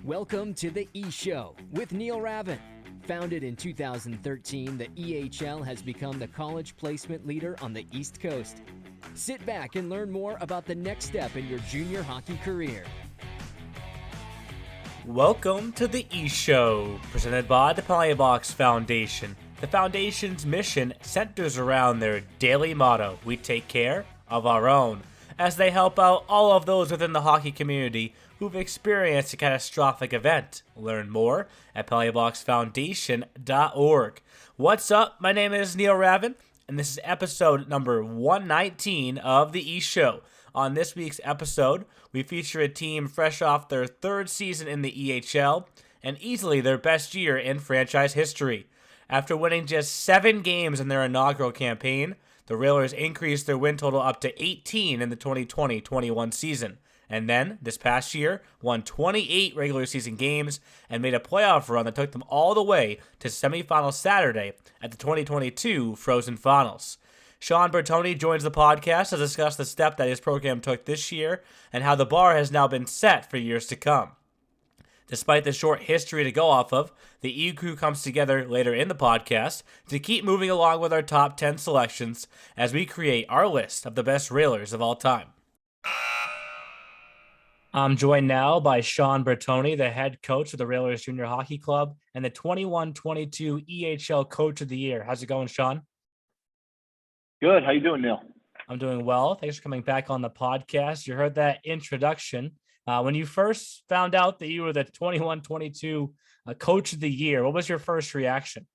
Welcome to the E-Show with Neil Ravin. Founded in 2013, the EHL has become the college placement leader on the East Coast. Sit back and learn more about the next step in your junior hockey career. Welcome to the E-Show, presented by the Penalty Box Foundation. The Foundation's mission centers around their daily motto, we take care of our own, as they help out all of those within the hockey community who've experienced a catastrophic event. Learn more at penaltyboxfoundation.org. What's up? My name is Neil Ravin, and this is episode number 119 of the E-Show. On this week's episode, we feature a team fresh off their third season in the EHL and easily their best year in franchise history. After winning just 7 games in their inaugural campaign, the Railers increased their win total up to 18 in the 2020-21 season. And then, this past year, won 28 regular season games and made a playoff run that took them all the way to semifinals Saturday at the 2022 Frozen Finals. Sean Bertoni joins the podcast to discuss the step that his program took this year and how the bar has now been set for years to come. Despite the short history to go off of, the E crew comes together later in the podcast to keep moving along with our top 10 selections as we create our list of the best Railers of all time. I'm joined now by Sean Bertoni, the head coach of the Railers Junior Hockey Club and the 21-22 EHL Coach of the Year. How's it going, Sean? Good. How you doing, Neil? I'm doing well. Thanks for coming back on the podcast. You heard that introduction. When you first found out that you were the 21-22 Coach of the Year, what was your first reaction?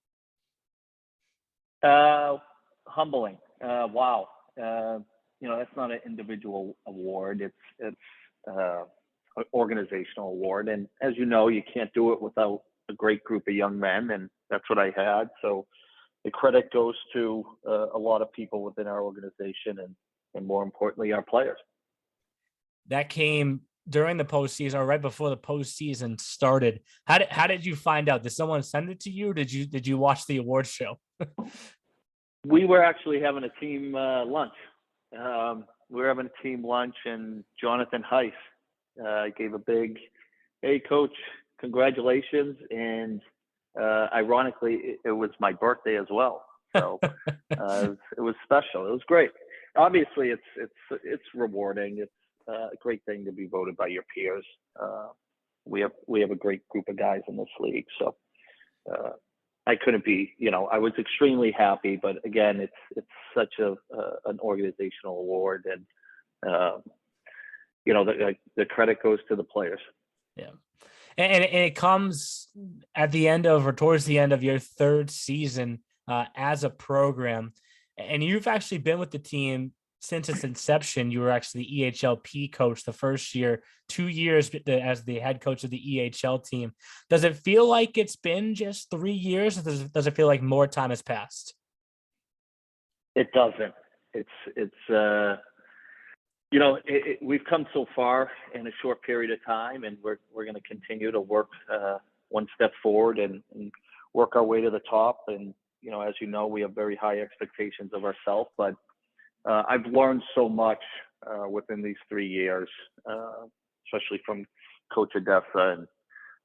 Humbling. Wow. That's not an individual award. It's an organizational award. And as you know, you can't do it without a great group of young men. And that's what I had. So the credit goes to a lot of people within our organization and more importantly, our players. That came during the postseason or right before the postseason started. How did you find out? Did someone send it to you? Or did you watch the awards show? We were actually having a team lunch. We were having a team lunch, and Jonathan Heiss gave a big, "Hey, Coach, congratulations!" And ironically, it was my birthday as well, so it was special. It was great. Obviously, it's rewarding. It's a great thing to be voted by your peers. We have a great group of guys in this league, so I couldn't be. I was extremely happy. But again, it's such an organizational award, and the credit goes to the players. Yeah. And it comes at the end of or towards the end of your third season as a program. And you've actually been with the team since its inception. You were actually the EHLP coach the first year, 2 years as the head coach of the EHL team. Does it feel like it's been just 3 years? Or does it feel like more time has passed? It doesn't. We've come so far in a short period of time, and we're going to continue to work one step forward and work our way to the top. And, as you know, we have very high expectations of ourselves, but I've learned so much within these 3 years, especially from Coach Odessa and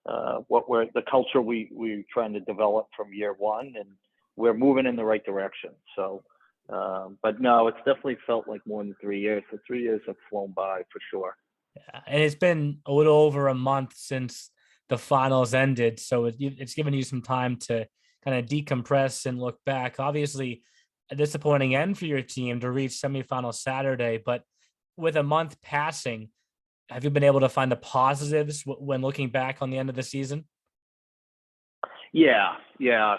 the culture we're trying to develop from year one, and we're moving in the right direction. So, but no, it's definitely felt like more than 3 years. The 3 years have flown by for sure. Yeah, and it's been a little over a month since the finals ended, so it's given you some time to kind of decompress and look back. Obviously, a disappointing end for your team to reach semifinal Saturday, but with a month passing, have you been able to find the positives when looking back on the end of the season? Yeah.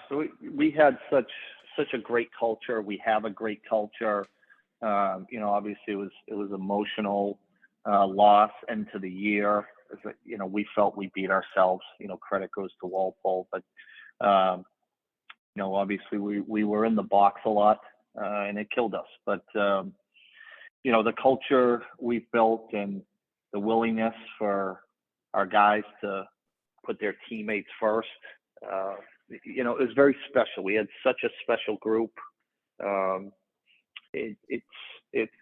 So we had such a great culture. We have a great culture. Obviously it was emotional loss into the year. We felt we beat ourselves. Credit goes to Walpole, but obviously we were in the box a lot, and it killed us. But the culture we've built and the willingness for our guys to put their teammates first, it was very special. We had such a special group. It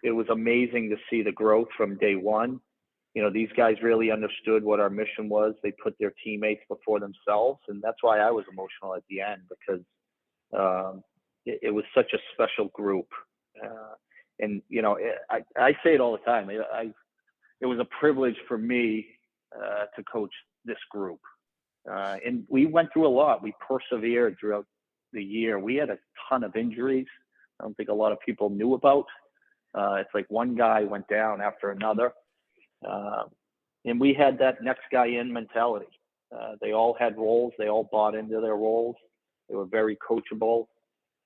was amazing to see the growth from day one. these guys really understood what our mission was. They put their teammates before themselves, and that's why I was emotional at the end, because it was such a special group. And I say it all the time. It was a privilege for me to coach this group, and we went through a lot. We persevered throughout the year. We had a ton of injuries. I don't think a lot of people knew about. It's like one guy went down after another. And we had that next guy in mentality. They all had roles. They all bought into their roles. They were very coachable.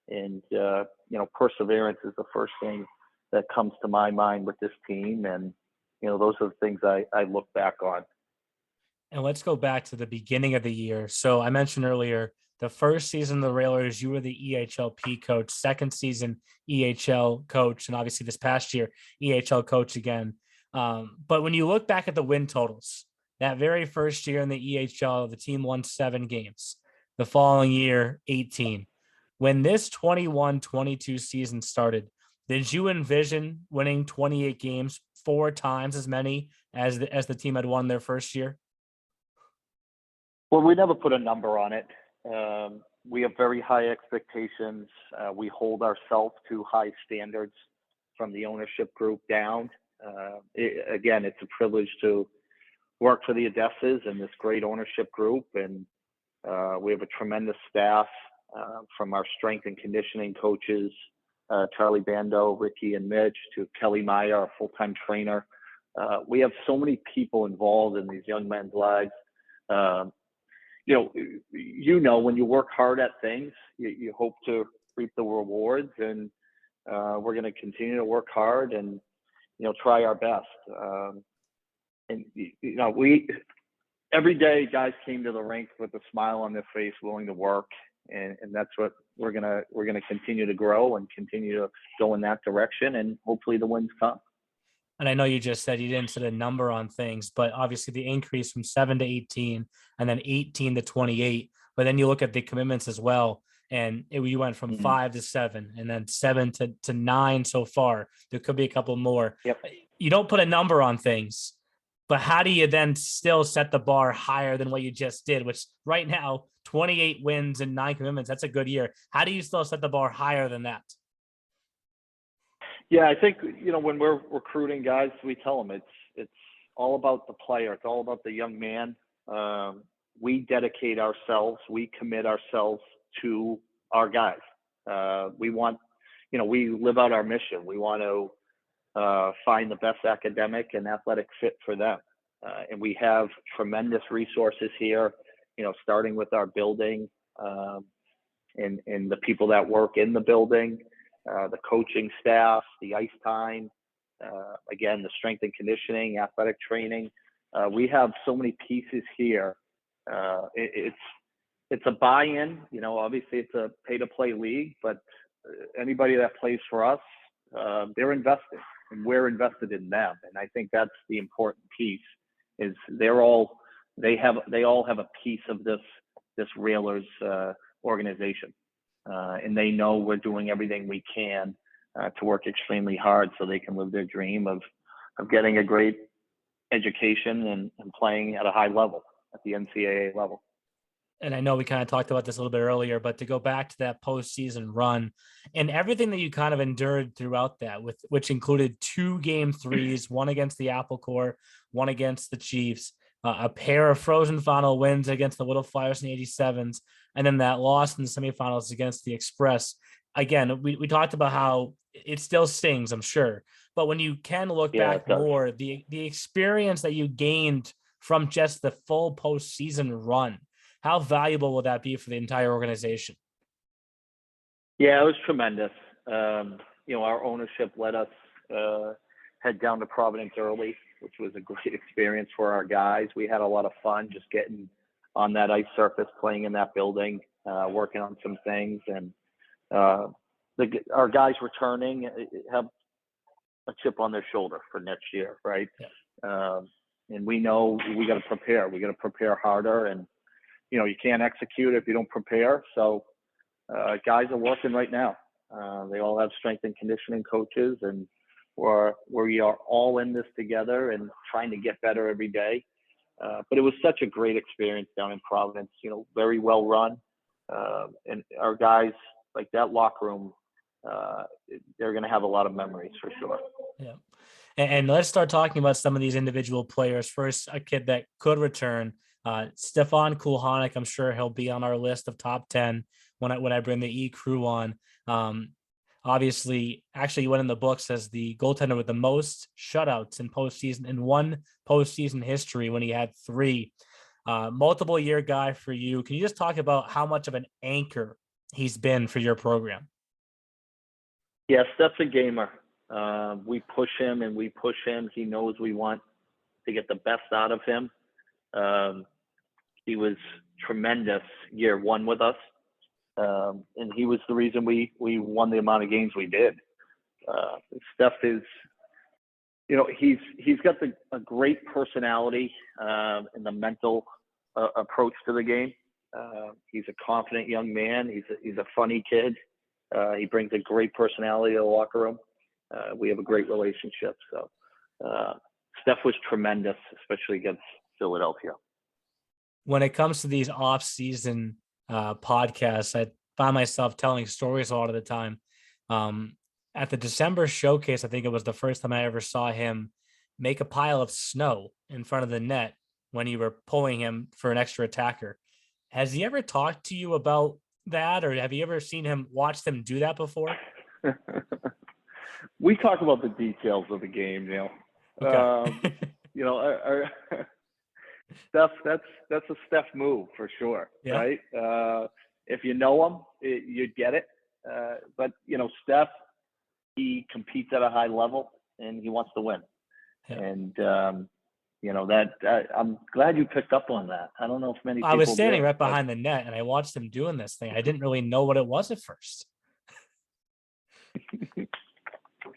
And, perseverance is the first thing that comes to my mind with this team. And, those are the things I look back on. And let's go back to the beginning of the year. So I mentioned earlier, the first season of the Railers, you were the EHLP coach, second season EHL coach, and obviously this past year, EHL coach again. But when you look back at the win totals, that very first year in the EHL, the team won 7 games. The following year, 18. When this 21-22 season started, did you envision winning 28 games, 4 times as many as the team had won their first year? Well, we never put a number on it. We have very high expectations. We hold ourselves to high standards from the ownership group down. Again, it's a privilege to work for the Odessas and this great ownership group. And we have a tremendous staff, from our strength and conditioning coaches, Charlie Bando, Ricky and Mitch, to Kelly Meyer, our full-time trainer. We have so many people involved in these young men's lives. When you work hard at things, you hope to reap the rewards, and we're going to continue to work hard and, try our best. Every day guys came to the rink with a smile on their face, willing to work. And that's what we're going to continue to grow and continue to go in that direction. And hopefully the wins come. And I know you just said you didn't set a number on things, but obviously the increase from 7 to 18 and then 18 to 28. But then you look at the commitments as well. And you went from 5 to 7 and then 7 to 9 so far. There could be a couple more. Yep. You don't put a number on things, but how do you then still set the bar higher than what you just did, which right now, 28 wins and 9 commitments, that's a good year. How do you still set the bar higher than that? Yeah, I think, when we're recruiting guys, we tell them it's all about the player. It's all about the young man. We dedicate ourselves. We commit ourselves to our guys. We want, we live out our mission. We want to find the best academic and athletic fit for them. And we have tremendous resources here, starting with our building, and the people that work in the building, the coaching staff, the ice time, again, the strength and conditioning, athletic training. We have so many pieces here. It's a buy-in, obviously it's a pay-to-play league, but anybody that plays for us, they're invested, and we're invested in them. And I think that's the important piece, is they all have a piece of this Railers organization. And they know we're doing everything we can to work extremely hard so they can live their dream of getting a great education and playing at a high level, at the NCAA level. And I know we kind of talked about this a little bit earlier, but to go back to that postseason run and everything that you kind of endured throughout that, which included 2 game 3s, one against the Apple Corps, one against the Chiefs, a pair of frozen final wins against the Little Flyers in the 87s, and then that loss in the semifinals against the Express. Again, we talked about how it still stings, I'm sure, but when you can look back more, the experience that you gained from just the full postseason run, how valuable will that be for the entire organization? Yeah, it was tremendous. Our ownership let us head down to Providence early, which was a great experience for our guys. We had a lot of fun just getting on that ice surface, playing in that building, working on some things. And our guys returning have a chip on their shoulder for next year, right? Yeah. And we know we got to prepare. We got to prepare harder, and you can't execute if you don't prepare. So guys are working right now. They all have strength and conditioning coaches, and where we are all in this together and trying to get better every day. But it was such a great experience down in Providence, very well run. And our guys, like that locker room, they're going to have a lot of memories for sure. Yeah. And let's start talking about some of these individual players. First, a kid that could return, Stefan Kulhanik. I'm sure he'll be on our list of top 10 when I bring the E crew on. Obviously, actually, he went in the books as the goaltender with the most shutouts in postseason in one postseason history when he had 3. Multiple year guy for you. Can you just talk about how much of an anchor he's been for your program? Yes, that's a gamer. We push him and we push him. He knows we want to get the best out of him. He was tremendous year 1 with us. And he was the reason we won the amount of games we did. Steph is, he's got a great personality and the mental approach to the game. He's a confident young man. He's a funny kid. He brings a great personality to the locker room. We have a great relationship. So Steph was tremendous, especially against Philadelphia. When it comes to these off-season podcasts, I find myself telling stories a lot of the time. At the December showcase, I think it was the first time I ever saw him make a pile of snow in front of the net when you were pulling him for an extra attacker. Has he ever talked to you about that, or have you ever seen him watch them do that before? We talk about the details of the game, Neil. Okay. Steph, that's a Steph move for sure, Yeah. right? If you know him, you'd get it. But Steph, he competes at a high level and he wants to win. Yeah. And I'm glad you picked up on that. I don't know if many people I was standing did, right behind the net and I watched him doing this thing. I didn't really know what it was at first.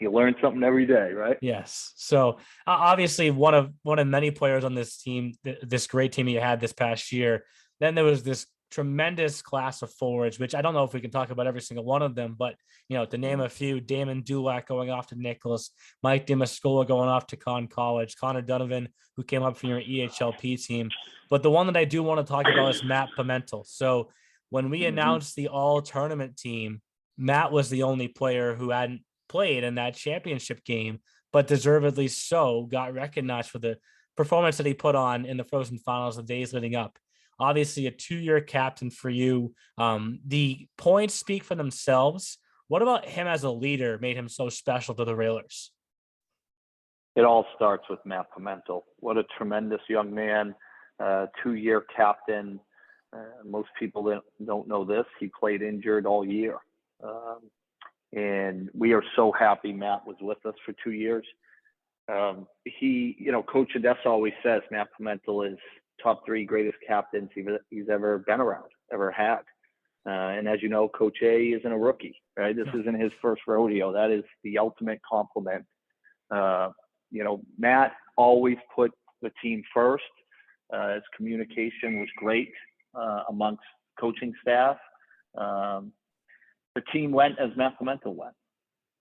You learn something every day, right? Yes. So obviously one of many players on this team, this great team you had this past year. Then there was this tremendous class of forwards, which I don't know if we can talk about every single one of them, but to name a few: Damon Dulac going off to Nicholas, Mike DeMascola going off to College, Conor Donovan, who came up from your EHLP team. But the one that I do want to talk about is Matt Pimentel. So when we announced the all tournament team, Matt was the only player who hadn't played in that championship game, but deservedly so, got recognized for the performance that he put on in the Frozen Finals the days leading up. Obviously, a 2-year captain for you. The points speak for themselves. What about him as a leader made him so special to the Railers? It all starts with Matt Pimentel. What a tremendous young man, 2-year captain. Most people don't know this. He played injured all year. And we are so happy Matt was with us for 2 years. Coach Odessa always says Matt Pimentel is top 3 greatest captains he's ever been around, ever had. And as you know, Coach A isn't a rookie, right? This isn't his first rodeo. That is the ultimate compliment. Matt always put the team first. His communication was great amongst coaching staff. The team went as Matt Pimentel went.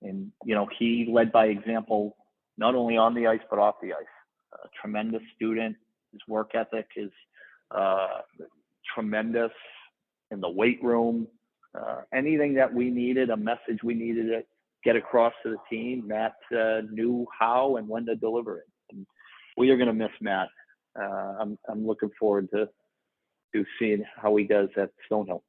And, he led by example, not only on the ice, but off the ice. A tremendous student. His work ethic is tremendous in the weight room. Anything that we needed, a message we needed to get across to the team, Matt knew how and when to deliver it. And we are going to miss Matt. I'm looking forward to seeing how he does at Stonehill.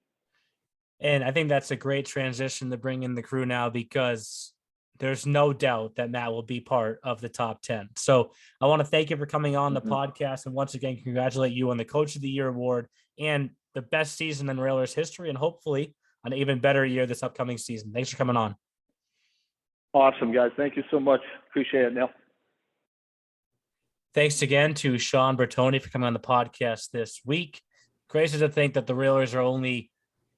And I think that's a great transition to bring in the crew now, because there's no doubt that Matt will be part of the top 10. So I want to thank you for coming on the podcast. And once again, congratulate you on the Coach of the Year award and the best season in Railers history, and hopefully an even better year this upcoming season. Thanks for coming on. Awesome, guys. Thank you so much. Appreciate it, Neil. Thanks again to Sean Bertoni for coming on the podcast this week. Crazy to think that the Railers are only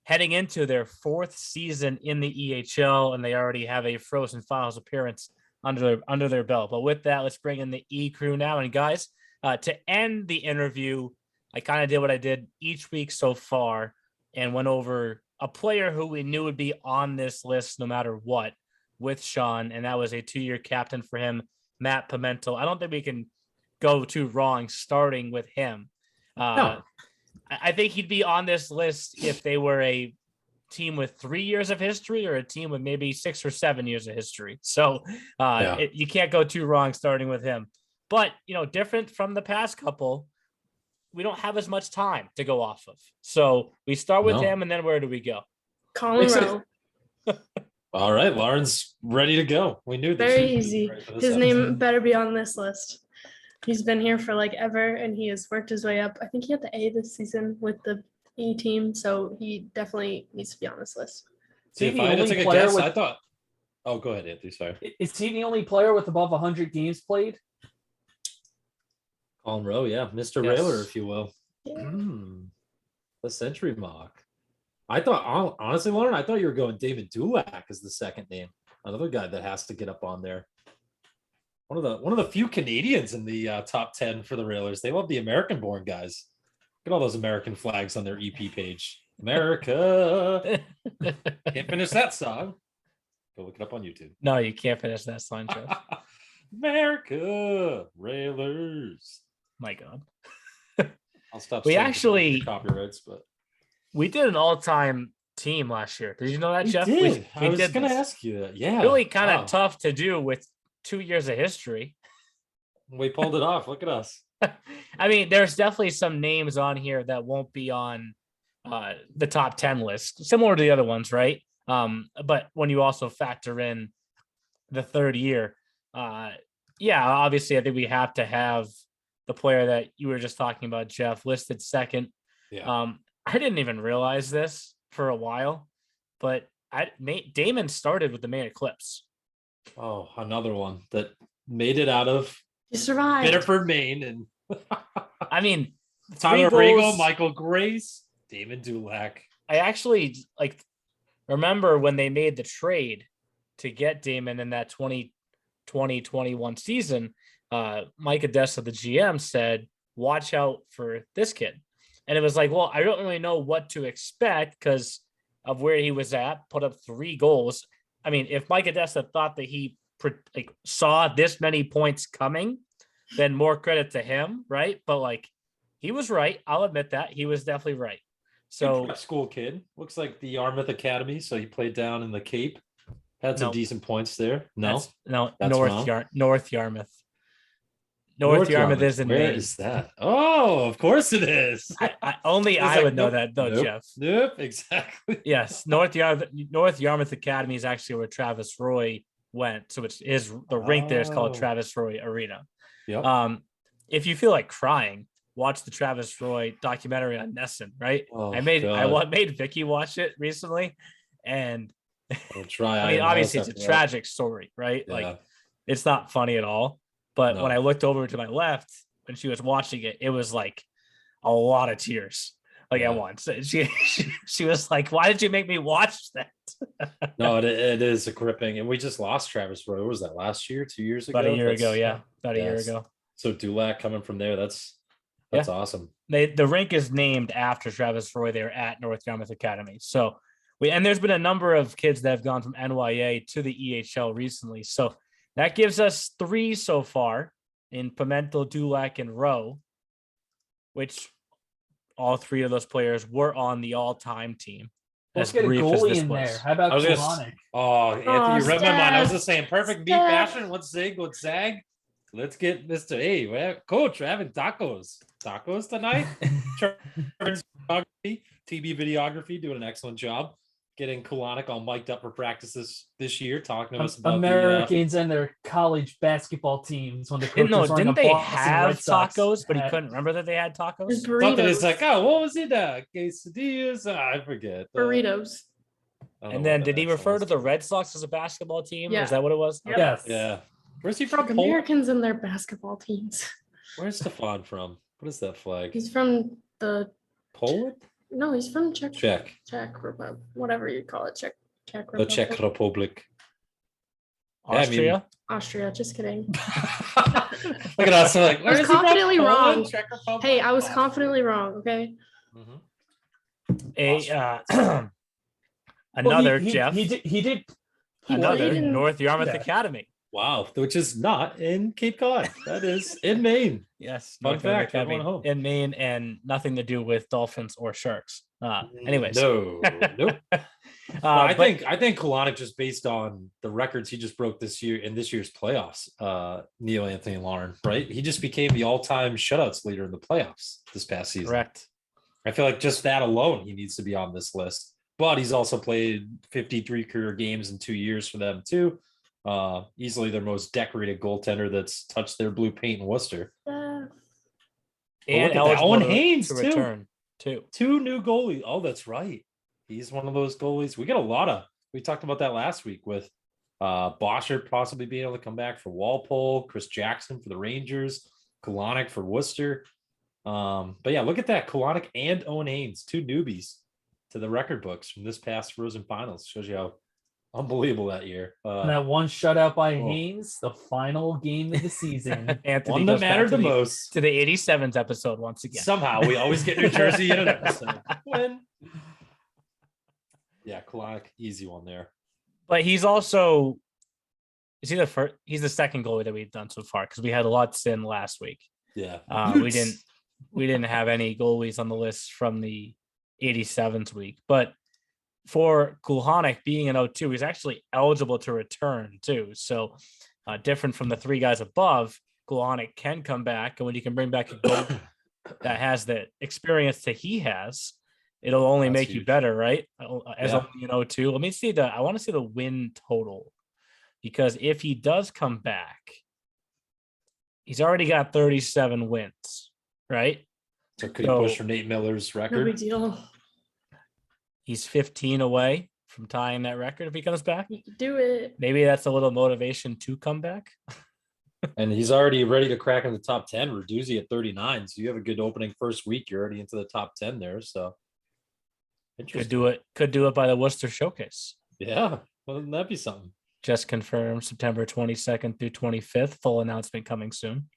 heading into their 4th season in the EHL, and they already have a Frozen Finals appearance under their belt. But with that, let's bring in the E crew now. And guys, to end the interview, I kind of did what I did each week so far and went over a player who we knew would be on this list no matter what. with Sean, and that was a 2-year captain for him, Matt Pimentel. I don't think we can go too wrong starting with him. No. I think he'd be on this list if they were a team with 3 years of history or a team with maybe 6 or 7 years of history. So you can't go too wrong starting with him. But, different from the past couple, we don't have as much time to go off of. So we start with him, and then where do we go? Colin Rowe. All right, Lauren's ready to go. We knew this. Very easy. His name better be on this list. He's been here for ever, and he has worked his way up. I think he had the A this season with the E team, so he definitely needs to be on this list. See, if I had to take a guess, I thought. Oh, go ahead, Anthony. Sorry. Is he the only player with above 100 games played? Colin Rowe, yeah, Mr. Yes. Railer, if you will. The century mock. I thought, honestly, Lauren, I thought you were going David Dulac as the second name. Another guy that has to get up on there. One of the few Canadians in the top 10 for the Railers. They love the American-born guys. Look at all those American flags on their EP page. America. Can't finish that song. Go look it up on YouTube. No, you can't finish that song, Jeff. America, Railers. My God. I'll stop. We saying actually copyrights, but we did an all-time team last year. Did you know that, we Jeff? did. We I was did going to this. ask you that. Yeah. Really kind of tough to do with 2 years of history. We pulled it off. Look at us. I mean, there's definitely some names on here that won't be on the top 10 list, similar to the other ones, right? But when you also factor in the third year, obviously, I think we have to have the player that you were just talking about, Jeff, listed second. Yeah. I didn't even realize this for a while, but Damon started with the Maine Eclipse. Oh, another one that made it out of You survived. Biddeford, Maine, and I mean, Tyler 3 goals. Rigo, Michael Grace, Damon Dulac. I actually remember when they made the trade to get Damon in that 2020-21 season. Mike Odessa, the GM, said, "Watch out for this kid," and it was like, well, I don't really know what to expect because of where he was at. Put up 3 goals. I mean, if Mike Odessa thought that he saw this many points coming, then more credit to him, right? But he was right. I'll admit that he was definitely right. So Good school kid, looks like the Yarmouth Academy. So he played down in the Cape, had some decent points there. That's North Yarmouth. North Yarmouth is in Maine. Where is that? Oh, of course it is. I would know that though, Jeff. Nope, exactly. Yes, North Yarmouth Academy is actually where Travis Roy went. So the rink there is called Travis Roy Arena. Yep. If you feel like crying, watch the Travis Roy documentary on Nesson, right? Oh, I made Vicky watch it recently, and I'll try. I mean, obviously it's a tragic story, right? Yeah. It's not funny at all. But when I looked over to my left when she was watching it, it was like a lot of tears. At once. She was like, "Why did you make me watch that?" No, it is a gripping, and we just lost Travis Roy. What was that, last year, 2 years ago? About a year ago, yeah. About a year ago. So Dulac coming from there, that's awesome. The rink is named after Travis Roy. They're at North Yarmouth Academy. So there's been a number of kids that have gone from NYA to the EHL recently. So that gives us 3 so far in Pimentel, Dulac, and Rowe, which all 3 of those players were on the all-time team. Let's get a goalie in there. How about Kulhanik? Anthony, you read my mind. I was just saying, perfect beat fashion. Let's zig, let's zag. Let's get Mr. Coach, we're having tacos. Tacos tonight? TB Videography doing an excellent job. Getting Kulhanik all mic'd up for practices this year, talking to us about Americans and their college basketball teams. When the coaches didn't they have tacos? But he couldn't remember that they had tacos. Something is like, what was it? Quesadillas? I forget. Burritos. And then did he refer to the Red Sox as a basketball team? Yeah. Is that what it was? Yep. Yes. Yeah. Where's he from? Americans and their basketball teams. Where's Stefan from? What is that flag? He's from the Poland? No, he's from Czech Republic, whatever you call it, Czech Republic. The Czech Republic. Austria? Austria, just kidding. Look at us. Like, I was confidently wrong. Hey, I was confidently wrong, okay? Another he Jeff. He did Another played in- North Yarmouth Yeah. Academy. Wow, which is not in Cape Cod. That is in Maine. Yes, Fun North Yarmouth fact for everyone Academy at home. in Maine, and nothing to do with dolphins or sharks. Anyways, No, nope. I think Kulhanik, just based on the records he just broke this year in this year's playoffs, Neil Anthony Lauren, right? He just became the all-time shutouts leader in the playoffs this past season. correct. I feel like just that alone, he needs to be on this list. But he's also played 53 career games in 2 years for them too. Easily their most decorated goaltender that's touched their blue paint in Worcester. And look at that. eligible Owen to- Haynes, to too. return too. 2 new goalies. Oh, that's right. He's one of those goalies. We got a lot of. We talked about that last week with Boschert possibly being able to come back for Walpole, Chris Jackson for the Rangers, Kulhanik for Worcester. But yeah, look at that. Kulhanik and Owen Haynes, 2 newbies to the record books from this past Frozen Finals. Shows you how unbelievable that year. And that one shutout by Oh. Haynes, the final game of the season. Anthony One that goes back mattered to the most. to the 87s episode once again. Somehow we always get New Jersey in an episode. When? Yeah, Kulhanik, easy one there. But he's also is he the first? He's the second goalie that we've done so far because we had Lutz in last week. Yeah. We didn't have any goalies on the list from the 87s week, but for Kulhanik being an 0-2, he's actually eligible to return too. So different from the 3 guys above, Kulhanik can come back, and when you can bring back a goalie that has the experience that he has, it'll only That's make you huge. better, right? As Yeah. only an 0-2. Let me see I want to see the win total, because if he does come back, he's already got 37 wins, right? So could he push for Nate Miller's No record? big deal. He's 15 away from tying that record if he comes back. You could do it. Maybe that's a little motivation to come back. And he's already ready to crack in the top 10. Reduzi at 39. So you have a good opening first week. You're already into the top 10 there. So interesting. Could do it by the Worcester Showcase. Yeah. Wouldn't that be something? Just confirmed September 22nd through 25th. Full announcement coming soon.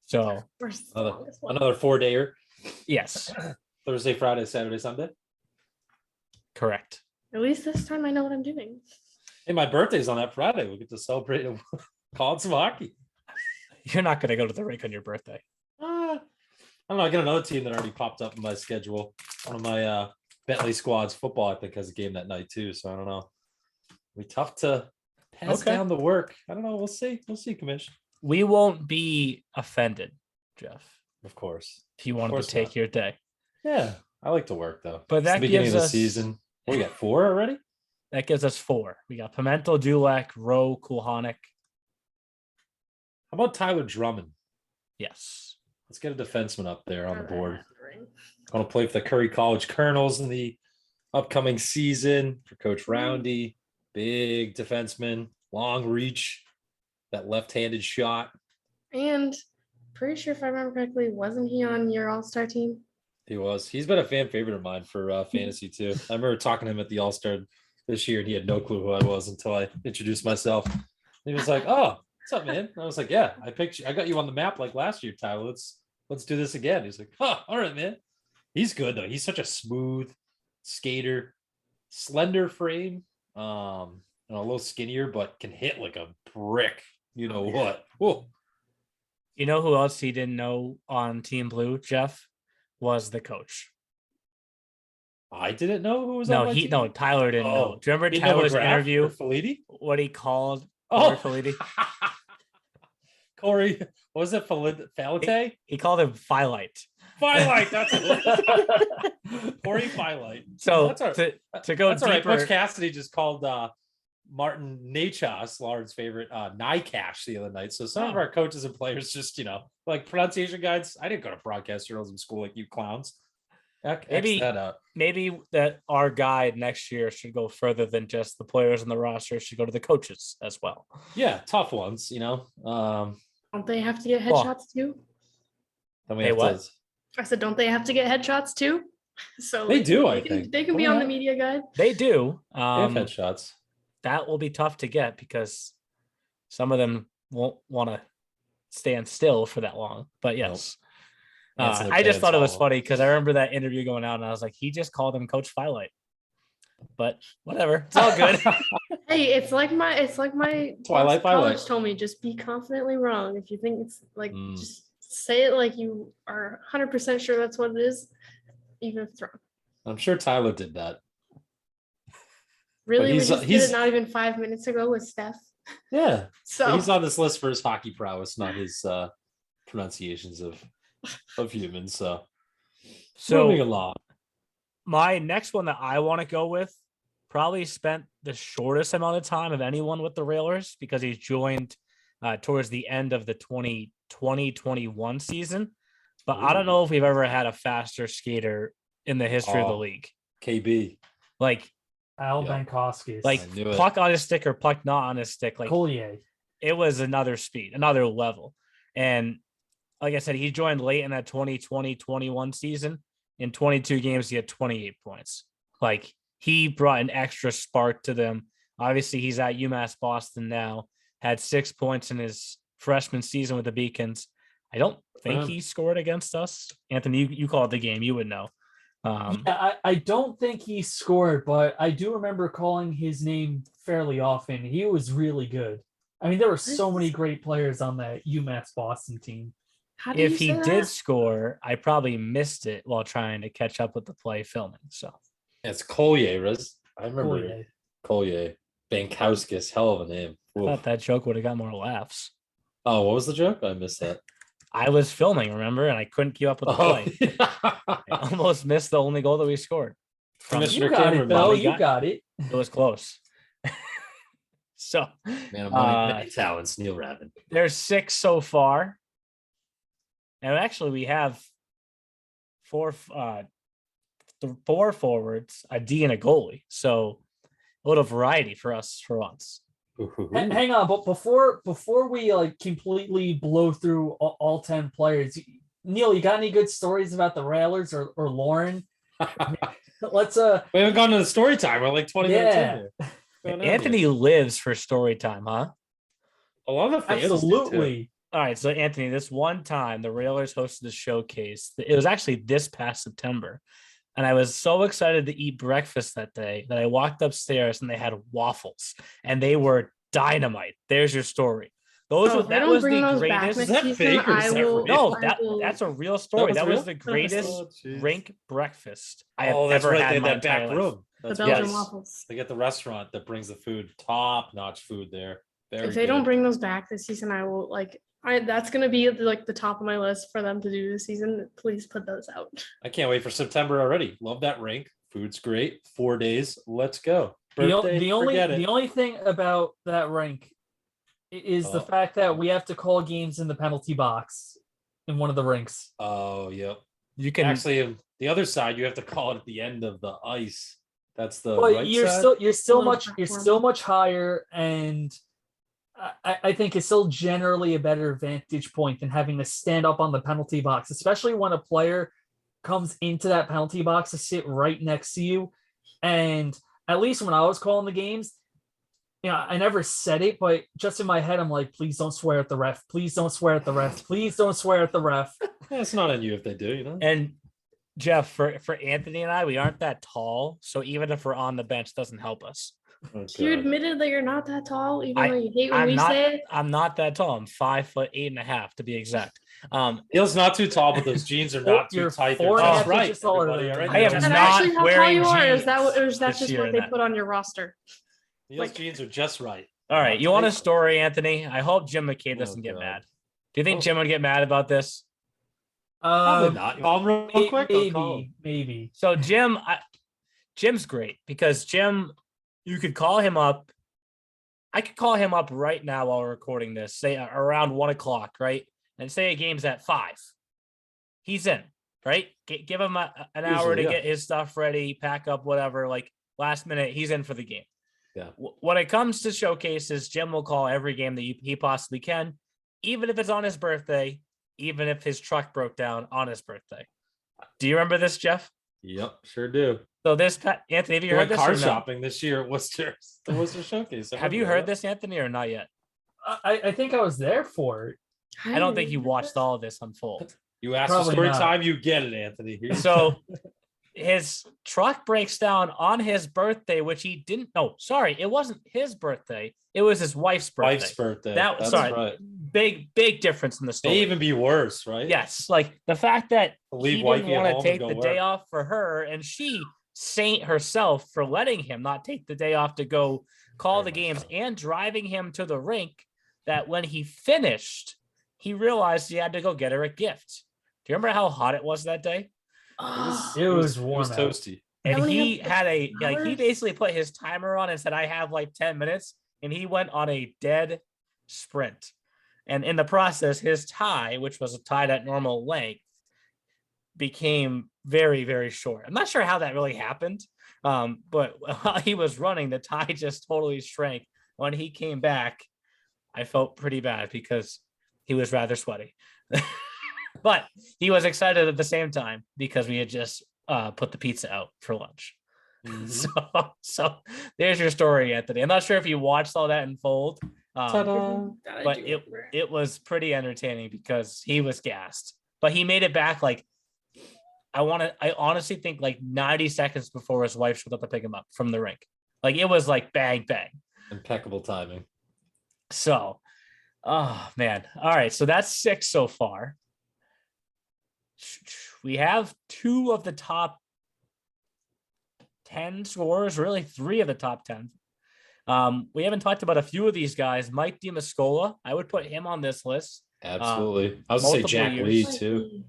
So Where's the longest one? Another 4-dayer. yes, Thursday, Friday, Saturday, Sunday. correct. At least this time I know what I'm doing. Hey, my birthday's on that Friday. We'll get to celebrate and call some hockey. You're not going to go to the rink on your birthday. I don't know. I got another team that already popped up in my schedule. One of my Bentley squad's football, I think, has a game that night too. So I don't know. It'll be tough to pass Okay. down the work. I don't know. We'll see. We'll see, Commish. We won't be offended, Jeff, Of course. if you wanted course to take not. your day. Yeah, I like to work though. But It's that the beginning gives of the us- season. We got 4 already. That gives us 4. We got Pimentel, Dulac, Rowe, Kulhanik. How about Tyler Drummond? Yes. Let's get a defenseman up there on the board. Ring. Going to play for the Curry College Colonels in the upcoming season for Coach Roundy. Big defenseman, long reach, that left-handed shot. And pretty sure if I remember correctly, wasn't he on your all-star team? He was. He's been a fan favorite of mine for fantasy too. I remember talking to him at the All-Star this year, and he had no clue who I was until I introduced myself. And he was like, "Oh, what's up, man?" And I was like, "Yeah, I picked you. I got you on the map like last year, Tyler. Let's do this again." He's like, "Oh, all right, man." He's good though. He's such a smooth skater, slender frame, a little skinnier, but can hit like a brick. You know what? Whoa. You know who else he didn't know on Team Blue, Jeff? Was the coach. I didn't know who was on my team. Tyler didn't know. Oh, Do you remember You know Tyler's McGrath interview? or Felitti? What he called Oh, Corey Felitti? Corey, what was it? Falite? He called him Phyllite. Firelight. That's it. Corey Firelight. So That's all right. to go That's all right. deeper, Butch Cassidy just called Martin Nachas, Lauren's favorite, Nycash the other night. So some of Oh. our coaches and players just, like pronunciation guides. I didn't go to broadcast journalism school like you clowns. X Maybe- that out. maybe that our guide next year should go further than just the players on the roster. It should go to the coaches as well. Yeah, tough ones, Don't they have to get Well, headshots too? Then we Hey, have what? to. I said, don't they have to get headshots too? So They do, they I can, think. they can Don't be they on the have- media guide. They do. They have Um, headshots. that will be tough to get because some of them won't want to stand still for that long. But yes. Answer their I just pads thought it was all. funny because I remember that interview going out and I was like, he just called him Coach Phyllite. but whatever. It's all good. Hey, it's like my Twilight college Violet. told me, just be confidently wrong. If you think it's like, Mm. just say it like you are 100% sure that's what it is, even if it's wrong. I'm sure Tyler did that. Really, we he's- just did he's- it not even 5 minutes ago with Steph. Yeah. But So he's on this list for his hockey prowess, not his pronunciations of humans. So moving So along. my next one that I want to go with probably spent the shortest amount of time of anyone with the Railers because he's joined towards the end of the 2020-21 season. But I don't know if we've ever had a faster skater in the history of the league. KB. Like Al Yeah. Bankoskis. Like I knew it. puck on his stick or puck not on his stick. Like Collier. it was another speed, another level. And like I said, he joined late in that 2020-21 season. In 22 games, he had 28 points. Like he brought an extra spark to them. Obviously, he's at UMass Boston now. Had 6 points in his freshman season with the Beacons. I don't think he scored against us. Anthony, you called the game. You would know. Yeah, I don't think he scored, but I do remember calling his name fairly often. He was really good. I mean, there were so many great players on that UMass Boston team. how do you If he say did that? score, I probably missed it while trying to catch up with the play filming. So It's Collier, Riz. I remember Collier. Collier. Bankowskis, hell of a name. I Oof. thought that joke would have got more laughs. Oh, what was the joke? I missed that. I was filming, remember, and I couldn't keep up with the play. I almost missed the only goal that we scored. Commissioner You got Cameron, it, Bill. Bobby You got- got it. It was close. So Man of many talents, Neil Ravin. there's 6 so far. And actually we have four forwards, a D and a goalie. So a little variety for us for once. Hang on, but before we like completely blow through all 10 players, Neil, you got any good stories about the Railers or Lauren? Let's We haven't gone to the story time. We're like 20 minutes in Yeah. here. What's going on Anthony here? lives for story time, huh? A lot of the fans do, too. absolutely. All right, so Anthony, this one time the Railers hosted a showcase. It was actually this past September. And I was so excited to eat breakfast that day that I walked upstairs and they had waffles and they were dynamite. There's your story. Those Oh, were if they that don't was bring the those back greatest. next Is that season, fake or is I that will. real? No, I will- that's a real story. was That was real? the greatest Oh, jeez. rink breakfast I have Oh, that's ever right. had They in had my that back entire life. room. the That's Belgian yes. waffles. They get the restaurant that brings the food, top-notch food there. Very If they don't good. bring those back this season, I will that's gonna be like the top of my list for them to do this season. Please put those out. I can't wait for September already. Love that rink. Food's great. 4 days. Let's go. The Birthday, forget it. only thing about that rink is the Oh. fact that we have to call games in the penalty box in one of the rinks. Oh, yep. You can Actually, the other side, you have to call it at the end of the ice. That's the But right you're side. still Little much platform. higher, and I think it's still generally a better vantage point than having to stand up on the penalty box, especially when a player comes into that penalty box to sit right next to you. And at least when I was calling the games, I never said it, but just in my head, I'm like, please don't swear at the ref. Please don't swear at the ref. Please don't swear at the ref. Yeah, it's not on you if they do, and Jeff, for Anthony and I, we aren't that tall. So even if we're on the bench, doesn't help us. Oh, You God. admitted that you're not that tall, even I- though you hate when I'm we not say it. I'm not that tall. I'm 5'8.5" to be exact. Neil's not too tall, but those jeans are not too You're tight. They're 4.5 just right. inches taller Everybody, than all right? I am Is Neil's that not actually how tall wearing you are? Or is jeans that this just year what they then. put on your roster? Neil's jeans are just right. All right, Not you want a tight. story, Anthony? I hope Jim McKay doesn't get God. mad. Do you think Oh. Jim would get mad about this? Probably not. Call him real quick. I'll call him. Maybe. So Jim's great because Jim, you could call him up. I could call him up right now while we're recording this, say around 1:00, right? And say a game's at 5. He's in, right? Give him an hour to Usually, yeah. get his stuff ready, pack up, whatever. Like last minute, he's in for the game. Yeah. When it comes to showcases, Jim will call every game that he possibly can, even if it's on his birthday, even if his truck broke down on his birthday. Do you remember this, Jeff? Yep, sure do. So Anthony, have you We heard went this? car or no? shopping this year at Worcester. The Worcester Showcase. I Have you remember heard that. this, Anthony, or not yet? I think I was there for it. I don't think you watched all of this unfold. You asked for Probably story not. time, you get it, Anthony. Here you So his truck breaks down on his birthday, which he didn't. No, sorry, it wasn't his birthday. It was his wife's birthday. Wife's birthday. That's right. Big difference in the story. May even be worse, right? Yes, like the fact that Leave he wifey didn't at want home to and take go the day work. off for her, and she saint herself for letting him not take the day off to go call the games and driving him to the rink. That when he finished, he realized he had to go get her a gift. Do you remember how hot it was that day? It was warm. It was toasty. And Only he had had he hours? basically put his timer on and said, I have like 10 minutes. And he went on a dead sprint. And in the process, his tie, which was tied at normal length, became very, very short. I'm not sure how that really happened. But while he was running, the tie just totally shrank. When he came back, I felt pretty bad because he was rather sweaty. But he was excited at the same time because we had just put the pizza out for lunch. Mhm. So there's your story, Anthony. I'm not sure if you watched all that unfold, Ta-da. but it was pretty entertaining because he was gassed. But he made it back like I honestly think like 90 seconds before his wife showed up to pick him up from the rink. Like it was like bang bang. Impeccable timing. So, oh man. All right. So that's 6 so far. We have 2 of the top 10 scorers, really 3 of the top 10. We haven't talked about a few of these guys. Mike DiMascola, I would put him on this list. Absolutely. I was going to say multiple Jack Lee, years. too.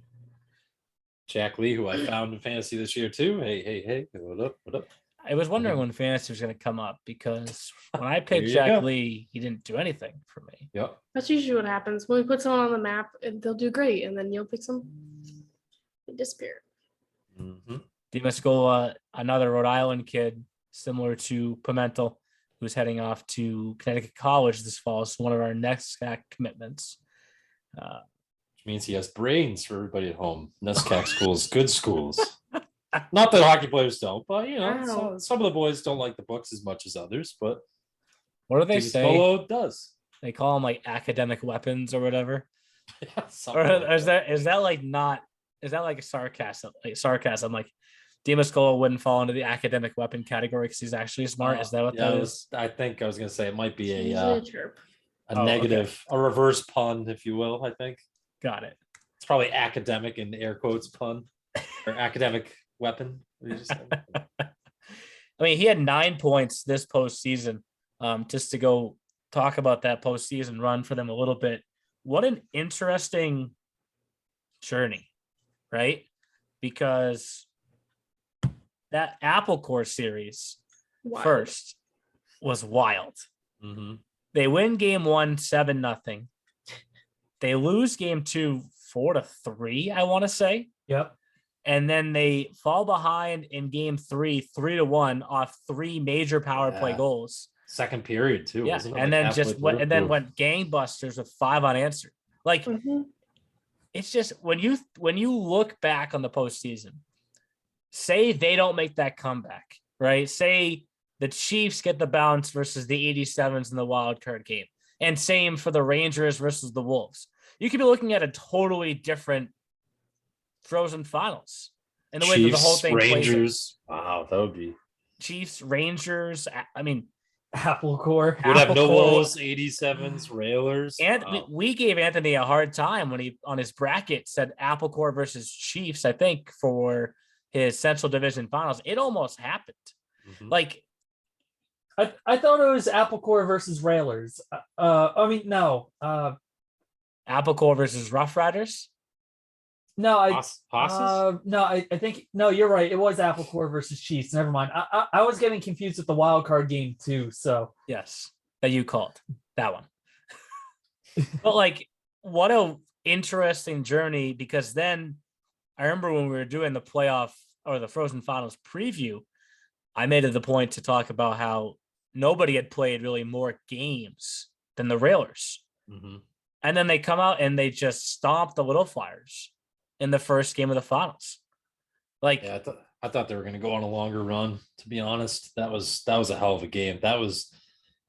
Jack Lee, who I found in fantasy this year, too. Hey. What up? What up? I was wondering when fantasy was going to come up because when I picked you Jack go. Lee, he didn't do anything for me. Yep. That's usually what happens when we put someone on the map, and they'll do great, and then you'll pick some, they disappear. Mm-hmm. DiMascola, another Rhode Island kid, similar to Pimentel, who's heading off to Connecticut College this fall. So one of our next commitments. Which means he has brains for everybody at home. NESCAC schools, good schools. Not that hockey players don't, but Wow. some of the boys don't like the books as much as others. But What do they say? Polo does. They call them like academic weapons or whatever. Yeah, Or like is that like not? Is that like a sarcasm? Like DiMascola wouldn't fall into the academic weapon category because he's actually smart. Is that what that is? I think I was going to say it might be Usually a a chirp. negative, a reverse pun, if you will. I think Got it. it's probably academic in air quotes pun or academic weapon. What did you say? I mean, he had 9 points this postseason. Just to go talk about that postseason run for them a little bit. What an interesting journey, right? Because that Apple Core series Wild. first was wild. Mm-hmm. They win game 1, 7-0. They lose game 2, 4-3, I want to say. Yep. And then they fall behind in game 3, 3-1 off 3 major power play Yeah. goals. Second period too. Yeah, Wasn't it? and Like then halfway just through? went, and then Oof. went gangbusters with 5 unanswered. Like Mhm. it's just when you look back on the postseason, say they don't make that comeback, right? Say the Chiefs get the bounce versus the 87s in the wild card game, and same for the Rangers versus the Wolves. You could be looking at a totally different Frozen Finals, and the way that the whole Chiefs, thing plays. Rangers. Wow, that would be. Chiefs, Rangers. I mean, Apple Core. Would have Apple no Core- walls, 87s, railers. And Wow. we gave Anthony a hard time when he on his bracket said Apple Core versus Chiefs, I think, for his Central Division Finals. It almost happened. Mhm. Like, I thought it was Apple Core versus Railers. I mean, no. Apple Core versus Rough Riders. No, Hosses? no, I think no, you're right. It was Apple Core versus Chiefs. Never mind. I was getting confused with the wild card game too. So Yes, that you called that one. But like, what a interesting journey, because then I remember when we were doing the playoff or the Frozen Finals preview, I made it the point to talk about how nobody had played really more games than the Railers. Mhm. And then they come out and they just stomp the Little Flyers in the first game of the finals. Like, Yeah, I thought they were going to go on a longer run. To be honest, that was a hell of a game. That was,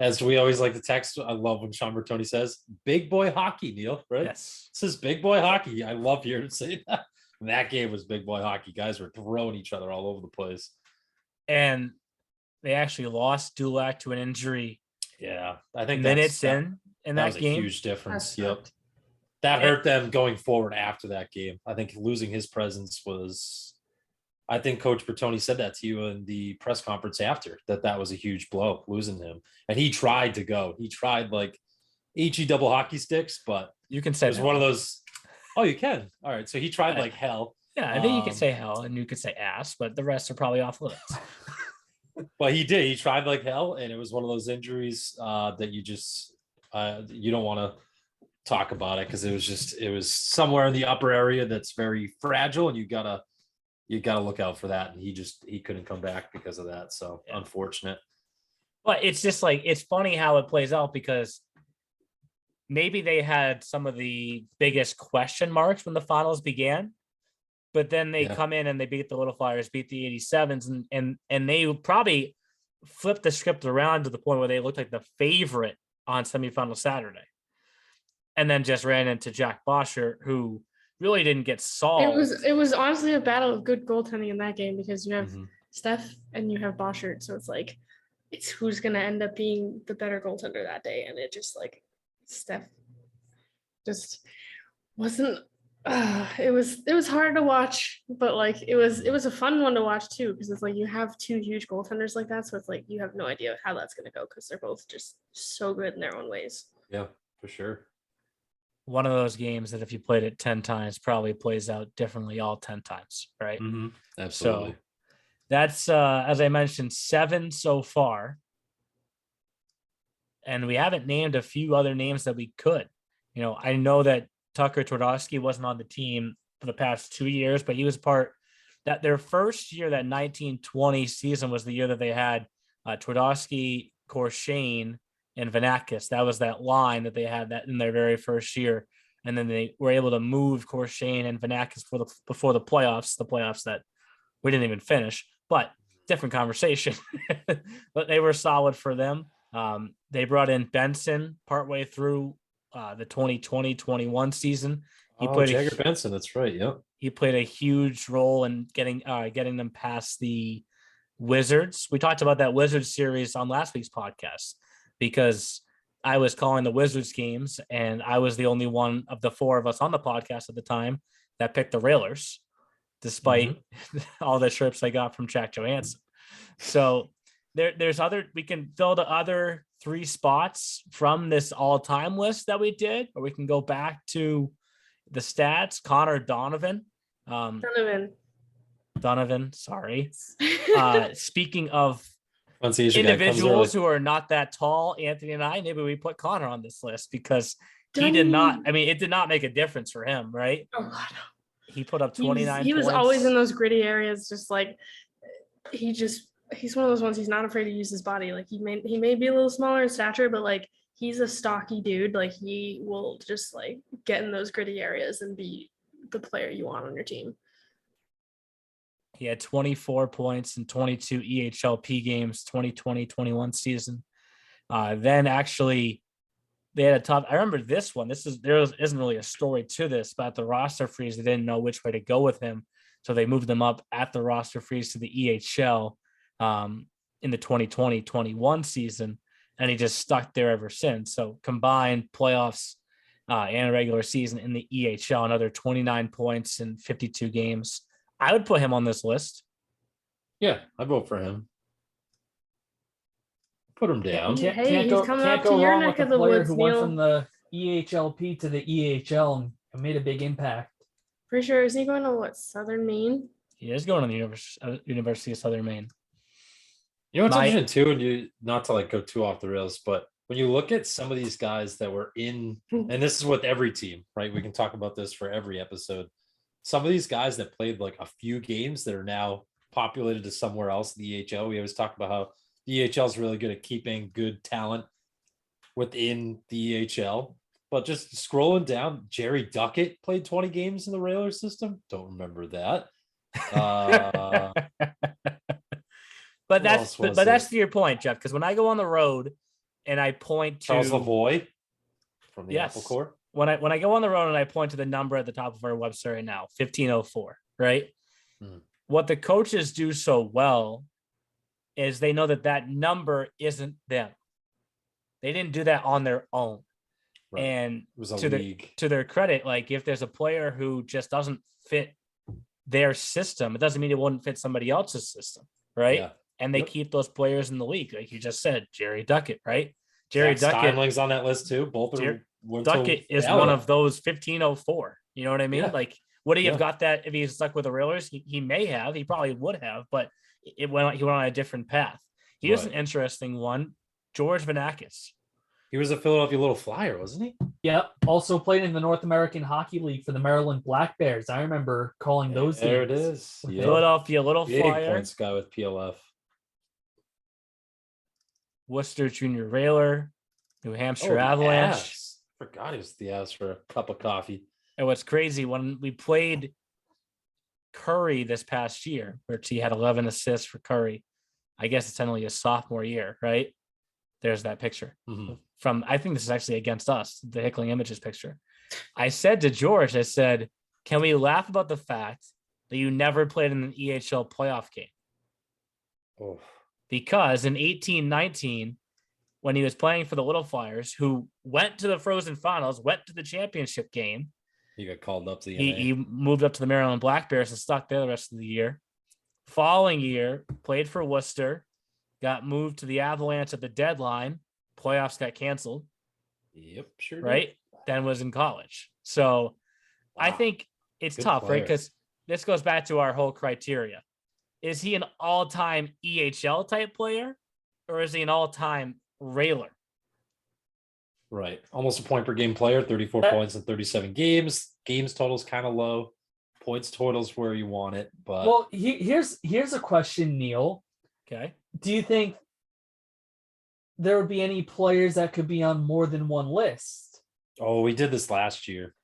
as we always like to text. I love when Sean Bertoni says, "Big boy hockey," Neil. Right? yes. This is big boy hockey. I love hearing him say that. That game was big boy hockey. Guys were throwing each other all over the place. And they actually lost Dulac to an injury. Yeah, I think minutes that in that that was a game. huge difference. That's Yep. sucked. That hurt them going forward after that game. I think losing his presence was. I think Coach Bertoni said that to you in the press conference after that was a huge blow, losing him. And he tried to go. He tried like HE double hockey sticks, but You can it say was that. one of those. Oh, you can. All right. So he tried like hell. Yeah, I think you could say hell and you could say ass, but the rest are probably off limits. But he did. He tried like hell, and it was one of those injuries that you just you don't want to talk about it because it was somewhere in the upper area that's very fragile, and you gotta look out for that. And he couldn't come back because of that. So unfortunate. But it's just like it's funny how it plays out because maybe they had some of the biggest question marks when the finals began. But then they come in and they beat the Little Flyers, beat the 87s, and they probably flipped the script around to the point where they looked like the favorite on semifinal Saturday. And then just ran into Jack Bosher, who really didn't get solved. It was honestly a battle of good goaltending in that game because you have Mhm. Steph and you have Boschert. So it's like, it's who's going to end up being the better goaltender that day. And it just like, Steph just wasn't, it was hard to watch, but like, it was a fun one to watch too. Cause it's like, you have two huge goaltenders like that. So it's like, you have no idea how that's going to go. Cause they're both just so good in their own ways. Yeah, for sure. One of those games that if you played it 10 times, probably plays out differently all 10 times. Right. Mm-hmm. Absolutely. So that's, as I mentioned, 7 so far. And we haven't named a few other names that we could. You know, I know that Tucker Twardowski wasn't on the team for the past 2 years, but he was part that their first year, that 1920 season was the year that they had Twardowski, Korshane, and Vanakis. That was that line that they had that in their very first year. And then they were able to move Korshane and Vanakis before the playoffs that we didn't even finish, but different conversation. But they were solid for them. They brought in Benson partway through the 2020-21 season. Jagger Benson, that's right. Yep. He played a huge role in getting them past the Wizards. We talked about that Wizards series on last week's podcast because I was calling the Wizards games and I was the only one of the 4 of us on the podcast at the time that picked the Railers, despite all the trips I got from Jack Johansson. So there's we can fill the other 3 spots from this all-time list that we did, or we can go back to the stats. Conor Donovan. Donovan, sorry. Speaking of individuals who are not that tall, Anthony and I, maybe we put Conor on this list because he did not, it did not make a difference for him, right? Oh, God. He put up 29 He was points. always in those gritty areas, just like he's one of those ones, he's not afraid to use his body. Like he may be a little smaller in stature, but like he's a stocky dude. Like he will just like get in those gritty areas and be the player you want on your team. He had 24 points in 22 EHLP games, 2020-21 season. Then actually they had a tough, I remember this one. There isn't really a story to this, but at the roster freeze, they didn't know which way to go with him. So they moved him up at the roster freeze to the EHL in the 2020-21 season. And he just stuck there ever since. So combined playoffs and a regular season in the EHL, another 29 points in 52 games. I would put him on this list. Yeah, I vote for him. Put him down. He's coming up to your neck of the woods, who went from the EHLP to the EHL and made a big impact. Pretty sure, is he going to Southern Maine? He is going to the University of Southern Maine. You know what's interesting too, and you not to like go too off the rails, but when you look at some of these guys that were in, and this is with every team, right? We can talk about this for every episode. Some of these guys that played like a few games that are now populated to somewhere else in the EHL. We always talk about how the EHL is really good at keeping good talent within the EHL. But just scrolling down, Jerry Duckett played 20 games in the Railer system. Don't remember that. But that's to your point, Jeff, because when I go on the road and I point to Charles Lavoie from the Apple Corps. when I go on the road and I point to the number at the top of our website right now, 1504, right? What the coaches do so well is they know that number isn't them. They didn't do that on their own. Right. And It was a to league. to their credit, like if there's a player who just doesn't fit their system, it doesn't mean it wouldn't fit somebody else's system, right? Yeah. And they keep those players in the league, like you just said, Jerry Duckett, right? Jerry Zach Duckett, Steinling's on that list too. Both are Duckett is one of those 1504. You know what I mean? Yeah. Like, would he have got that if he stuck with the Railers? He may have. He probably would have, but he went on a different path. Here's an interesting one: George Vanakis. He was a Philadelphia Little Flyer, wasn't he? Yep. Also played in the North American Hockey League for the Maryland Black Bears. I remember calling those There games. it is. Yep. Philadelphia Little The 80 Flyer. points guy with PLF. Worcester Junior Railer, New Hampshire the Avalanche. Avs. Forgot he was the Avs for a cup of coffee. And what's crazy, when we played Curry this past year, where he had 11 assists for Curry, I guess it's only his sophomore year, right? There's that picture from, I think this is actually against us, the Hickling Images picture. I said to George, I said, can we laugh about the fact that you never played in an EHL playoff game? Oh. Because in 18-19, when he was playing for the Little Flyers, who went to the Frozen Finals, went to the championship game, he got called up to the he moved up to the Maryland Black Bears and stuck there the rest of the year. Following year, played for Worcester, got moved to the Avalanche at the deadline. Playoffs got canceled. Yep, sure. Right? Then was in college. So I think it's tough, right? Because this goes back to our whole criteria. Is he an all-time EHL type player, or is he an all-time railer? Right. Almost a point per game player, 34 points in 37 games. Games total's kind of low. Points total's where you want it. But well, here's a question, Neil. Okay. Do you think there would be any players that could be on more than one list? Oh, we did this last year.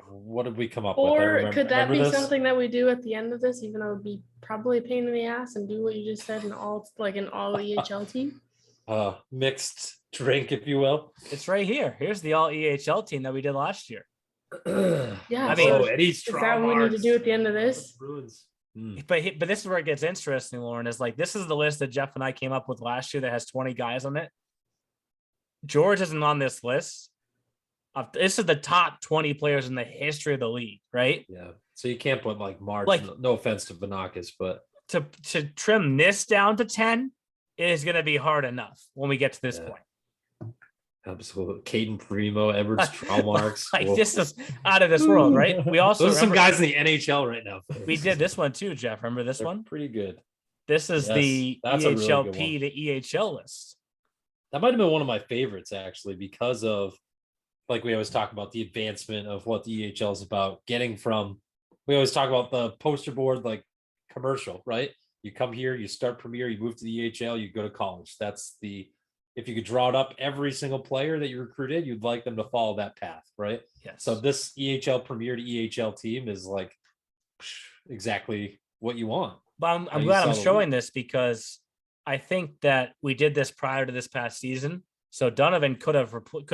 What did we come up with? Or could that be something that we do at the end of this, even though it would be probably a pain in the ass, and do what you just said, an all EHL team? Mixed drink, if you will. It's right here. Here's the all EHL team that we did last year. Yeah. I mean, is that what we need to do at the end of this? But this is where it gets interesting, Lauren, is like, this is the list that Jeff and I came up with last year that has 20 guys on it. George isn't on this list. This is the top 20 players in the history of the league, right? Yeah. So you can't put like March, no offense to Vanakis, but to trim this down to 10 is going to be hard enough when we get to this point. Absolutely. Caden Primo, Edwards Traumarks. This is out of this world, right? We also those are some guys in the NHL right now. We did this one too, Jeff. Remember this one? Pretty good. This is the EHLP to EHL list. That might have been one of my favorites, actually, because of, like we always talk about, the advancement of what the EHL is about. Getting from, we always talk about the poster board, like commercial, right? You come here, you start Premier, you move to the EHL, you go to college. That's if you could draw it up, every single player that you recruited, you'd like them to follow that path, right? Yes. So this EHL Premier to EHL team is like exactly what you want. But I'm glad I'm showing this, because I think that we did this prior to this past season. So Donovan could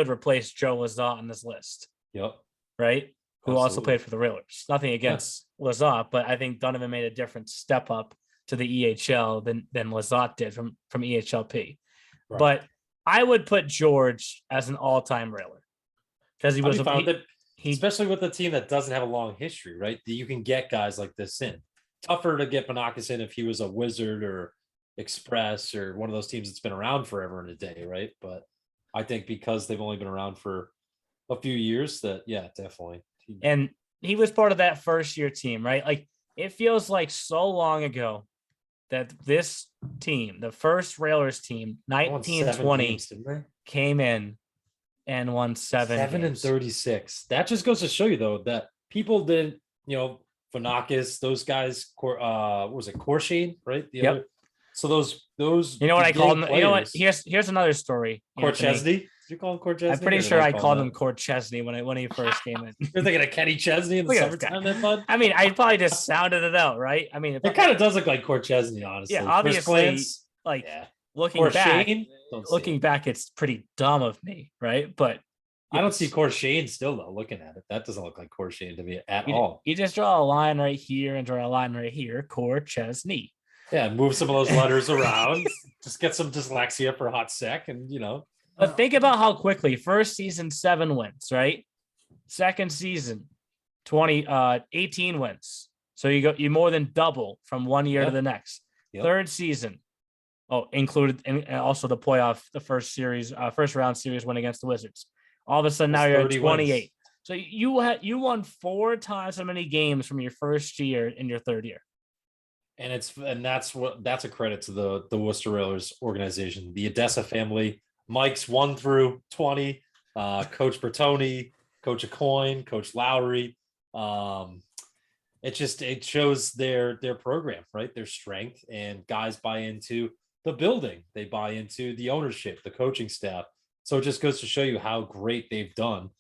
replace Joe Lazat on this list. Yep. Right? Who also played for the Railers. Nothing against Lazat, but I think Donovan made a different step up to the EHL than Lazat did from EHLP. Right. But I would put George as an all-time railer, because he was especially with a team that doesn't have a long history, right? You can get guys like this in. Tougher to get Vanakis in if he was a Wizard or Express or one of those teams that's been around forever and a day, right? But I think because they've only been around for a few years, definitely. And he was part of that first year team, right? Like, it feels like so long ago that this team, the first Railers team, 1920, came in and won 7 and 36. That just goes to show you, though, that people didn't, Vanakis, those guys, what was it, Korshane, right? Other, so those. You know what I called them? You know what? Here's another story. Korchesny? Did you call him Korchesny? I'm pretty sure I called him Korchesny when he first came in. You're thinking of Kenny Chesney in the summertime, then, bud? I mean, I probably just sounded it out, right? I mean, it kind of does look like Korchesny, honestly. Yeah, obviously, looking back, it's pretty dumb of me, right? But I don't see Corshane still though. Looking at it, that doesn't look like Corshane to me at all. You just draw a line right here and draw a line right here. Chesney. Yeah, move some of those letters around. Just get some dyslexia for a hot sec, and But think about how quickly first season 7 wins, right? Second season 18 wins. So you more than double from one year to the next. Yep. Third season, included and also the playoff, the first round series win against the Wizards. All of a sudden now you're at 28. Wins. So you won 4 times so many games from your first year in your third year. And that's a credit to the Worcester Railers organization, the Odessa family, Mike's 1 through 20, Coach Bertoni, Coach Acoin, Coach Lowry. It shows their program, right? Their strength, and guys buy into the building. They buy into the ownership, the coaching staff. So it just goes to show you how great they've done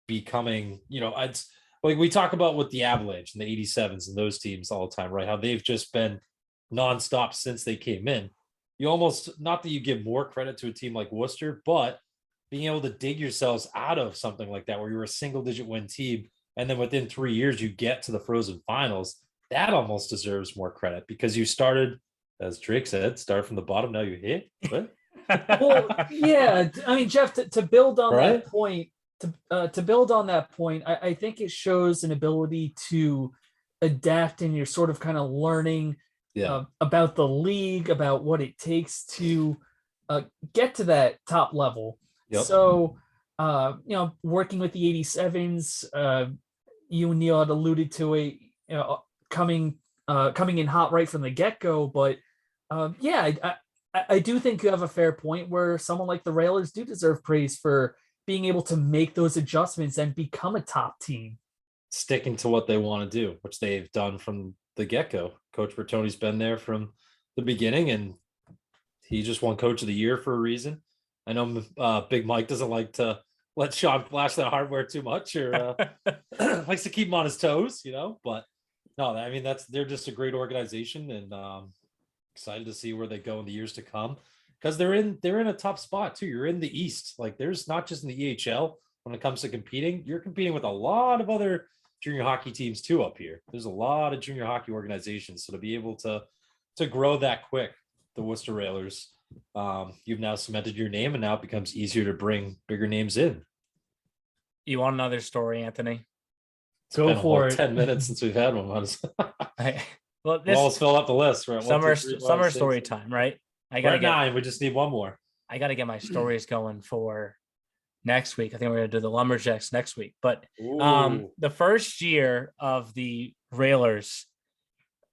becoming, it's like we talk about with the Avalanche and the 87s and those teams all the time, right? How they've just been nonstop since they came in. You almost, not that you give more credit to a team like Worcester, but being able to dig yourselves out of something like that, where you're a single-digit win team, and then within 3 years you get to the Frozen Finals, that almost deserves more credit, because you started, as Drake said, start from the bottom, now you hit. What? Well, yeah. I mean, Jeff, to build on that point, to build on that point, I think it shows an ability to adapt, and you're sort of kind of learning about the league, about what it takes to get to that top level. Yep. So, working with the 87s, you and Neil had alluded to it, coming in hot right from the get-go. But I do think you have a fair point where someone like the Railers do deserve praise for being able to make those adjustments and become a top team. Sticking to what they want to do, which they've done from the get-go. Coach Bertoni's been there from the beginning, and he just won Coach of the Year for a reason. I know Big Mike doesn't like to let Sean flash that hardware too much, or likes to keep him on his toes, but no, I mean, they're just a great organization, and excited to see where they go in the years to come, because they're in a tough spot too. You're in the East, like there's not just in the EHL when it comes to competing, you're competing with a lot of other junior hockey teams too up here. There's a lot of junior hockey organizations, so to be able to grow that quick, the Worcester Railers, you've now cemented your name, and now it becomes easier to bring bigger names in. You want another story, Anthony? Go for it. 10 minutes since we've had one. Well, this almost fill up the list. Right? Summer story time, right? I got 9. We just need one more. I got to get my stories going for next week. I think we're going to do the Lumberjacks next week. But the first year of the Railers,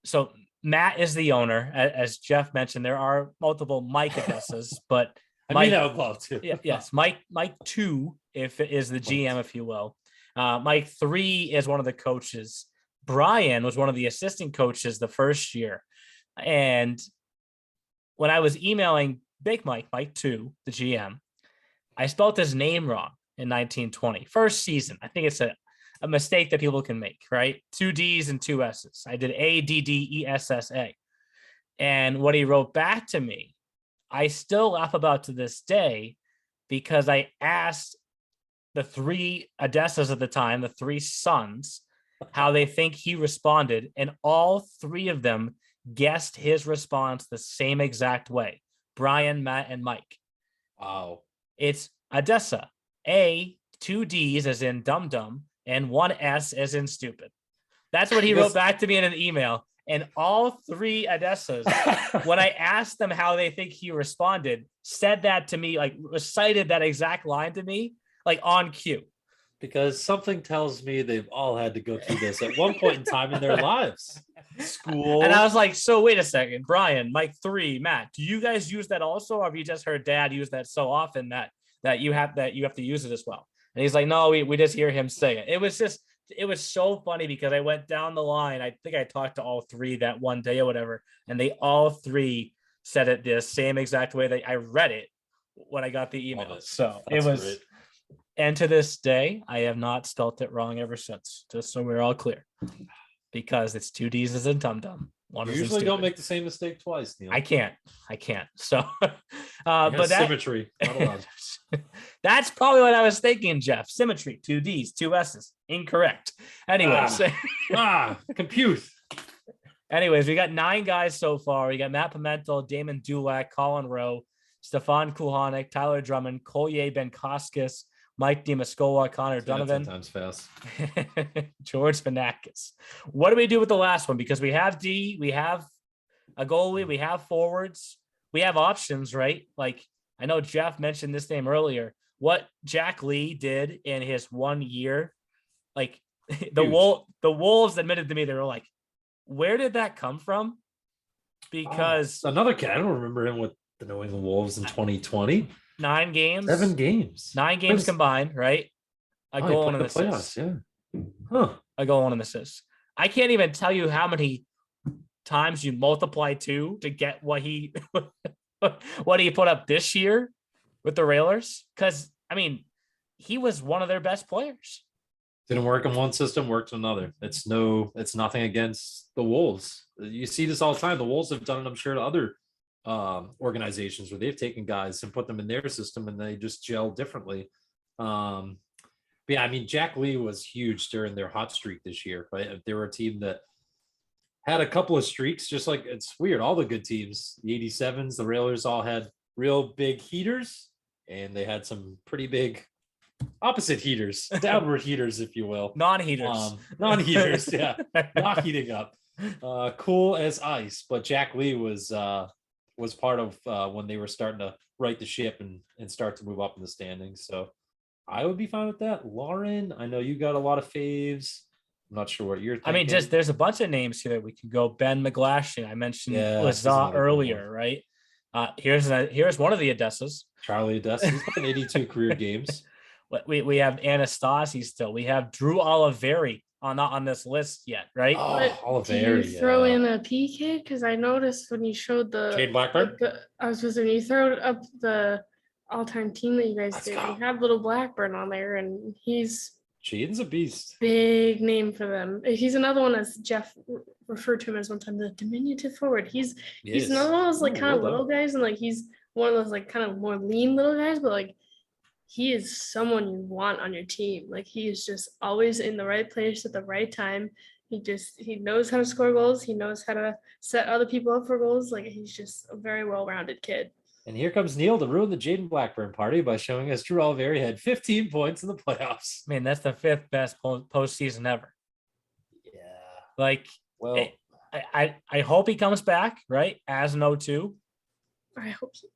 so Matt is the owner. As Jeff mentioned, there are multiple Mike Odessas, but I would love to. Yes, Mike 2 is the GM, if you will. Mike 3 is one of the coaches. Brian was one of the assistant coaches the first year. And when I was emailing Big Mike 2, the GM, I spelled his name wrong in 1920. First season. I think it's a mistake that people can make, right? 2 D's and 2 S's. I did ADDESSA. And what he wrote back to me, I still laugh about to this day, because I asked the 3 Odessas at the time, the 3 sons, how they think he responded, and all 3 of them guessed his response the same exact way. Brian, Matt, and Mike. Wow. It's Odessa. A, 2 D's as in dum-dum, and 1 S as in stupid. That's what he wrote back to me in an email. And all 3 Odessas, when I asked them how they think he responded, said that to me, like recited that exact line to me, like on cue. Because something tells me they've all had to go through this at one point in time in their lives. School. And I was like, so wait a second, Brian, Mike 3, Matt, do you guys use that also? Or have you just heard Dad use that so often that you have to use it as well? And he's like, no, we just hear him say it. It was so funny, because I went down the line. I think I talked to all 3 that one day or whatever, and they all 3 said it the same exact way that I read it when I got the email. So it was great. And to this day, I have not spelt it wrong ever since, just so we're all clear, because it's 2 D's as in dum-dum, One You isn't usually don't stupid. make the same mistake twice, Neil. I can't. So, Yeah, but that symmetry. Not allowed. that's probably what I was thinking, Jeff. Symmetry, 2 D's, 2 S's. Incorrect. Anyways, Compute. anyways, we got 9 guys so far. We got Matt Pimentel, Damon Dulac, Colin Rowe, Stefan Kulhanik, Tyler Drummond, Collier Benkoskis, Mike DiMascola, Conor Donovan, Times fast. George Vanakis. What do we do with the last one? Because we have D, we have a goalie, we have forwards, we have options, right? Like, I know Jeff mentioned this name earlier. What Jack Lee did in his 1 year, like the Wolves admitted to me, they were like, where did that come from? Because another kid, I don't remember him with the New England Wolves in 2020. 9 games, 7 games, 9 games combined, right? A goal and an assist. Yeah. Huh. A goal and an assist. I can't even tell you how many times you multiply 2 to get what he put up this year with the Railers. Because I mean, he was one of their best players. Didn't work in one system, worked in another. It's nothing against the Wolves. You see this all the time. The Wolves have done it, I'm sure, to other organizations where they've taken guys and put them in their system and they just gel differently. But yeah, I mean, Jack Lee was huge during their hot streak this year. Right? They were a team that had a couple of streaks, just like it's weird. All the good teams, the 87s, the Railers all had real big heaters, and they had some pretty big opposite heaters, downward heaters, if you will. Non-heaters. Non-heaters, yeah. Not heating up. Cool as ice. But Jack Lee was part of when they were starting to right the ship and start to move up in the standings. So I would be fine with that. Lauren, I know you got a lot of faves. I'm not sure what you're thinking. I mean, just there's a bunch of names here that we could go. Ben McGlashan, I mentioned he's Lazat another good earlier, one. right? Here's one of the Odessas. Charlie Odessa. He's playing 82 career games. We have Anastasi still. We have Drew Oliveri not on this list yet, right? Oh, Do you throw in a P kid? Because I noticed when you showed the Jade Blackburn. I was supposed to when you throw up the all-time team that you guys Let's did. go. You have little Blackburn on there, and he's Jaden's a beast. big name for them. He's another one, as Jeff referred to him as one time, the diminutive forward. He's another one of those like kind of little guys, and like he's one of those like kind of more lean little guys, but like he is someone you want on your team. Like he is just always in the right place at the right time. He knows how to score goals. He knows how to set other people up for goals. Like he's just a very well-rounded kid. And here comes Neil to ruin the Jaden Blackburn party by showing us Drew Oliveri had 15 points in the playoffs. I mean, that's the 5th best postseason ever. Yeah. Like, Well, I hope he comes back, right? As an 0-2. I hope so.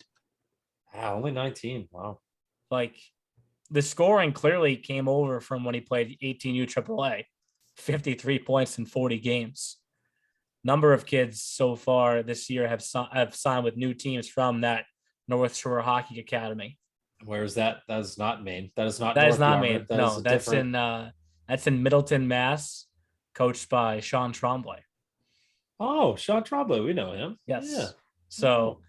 only 19. Wow. Like, the scoring clearly came over from when he played 18U AAA. 53 points in 40 games. Number of kids so far this year have signed with new teams from that North Shore Hockey Academy. Where is that? That is not Maine. That is not. That is not Yarmouth. Maine. No, that's in Middleton, Mass, coached by Sean Tremblay. Oh, Sean Tremblay. We know him. Yes. Yeah. So,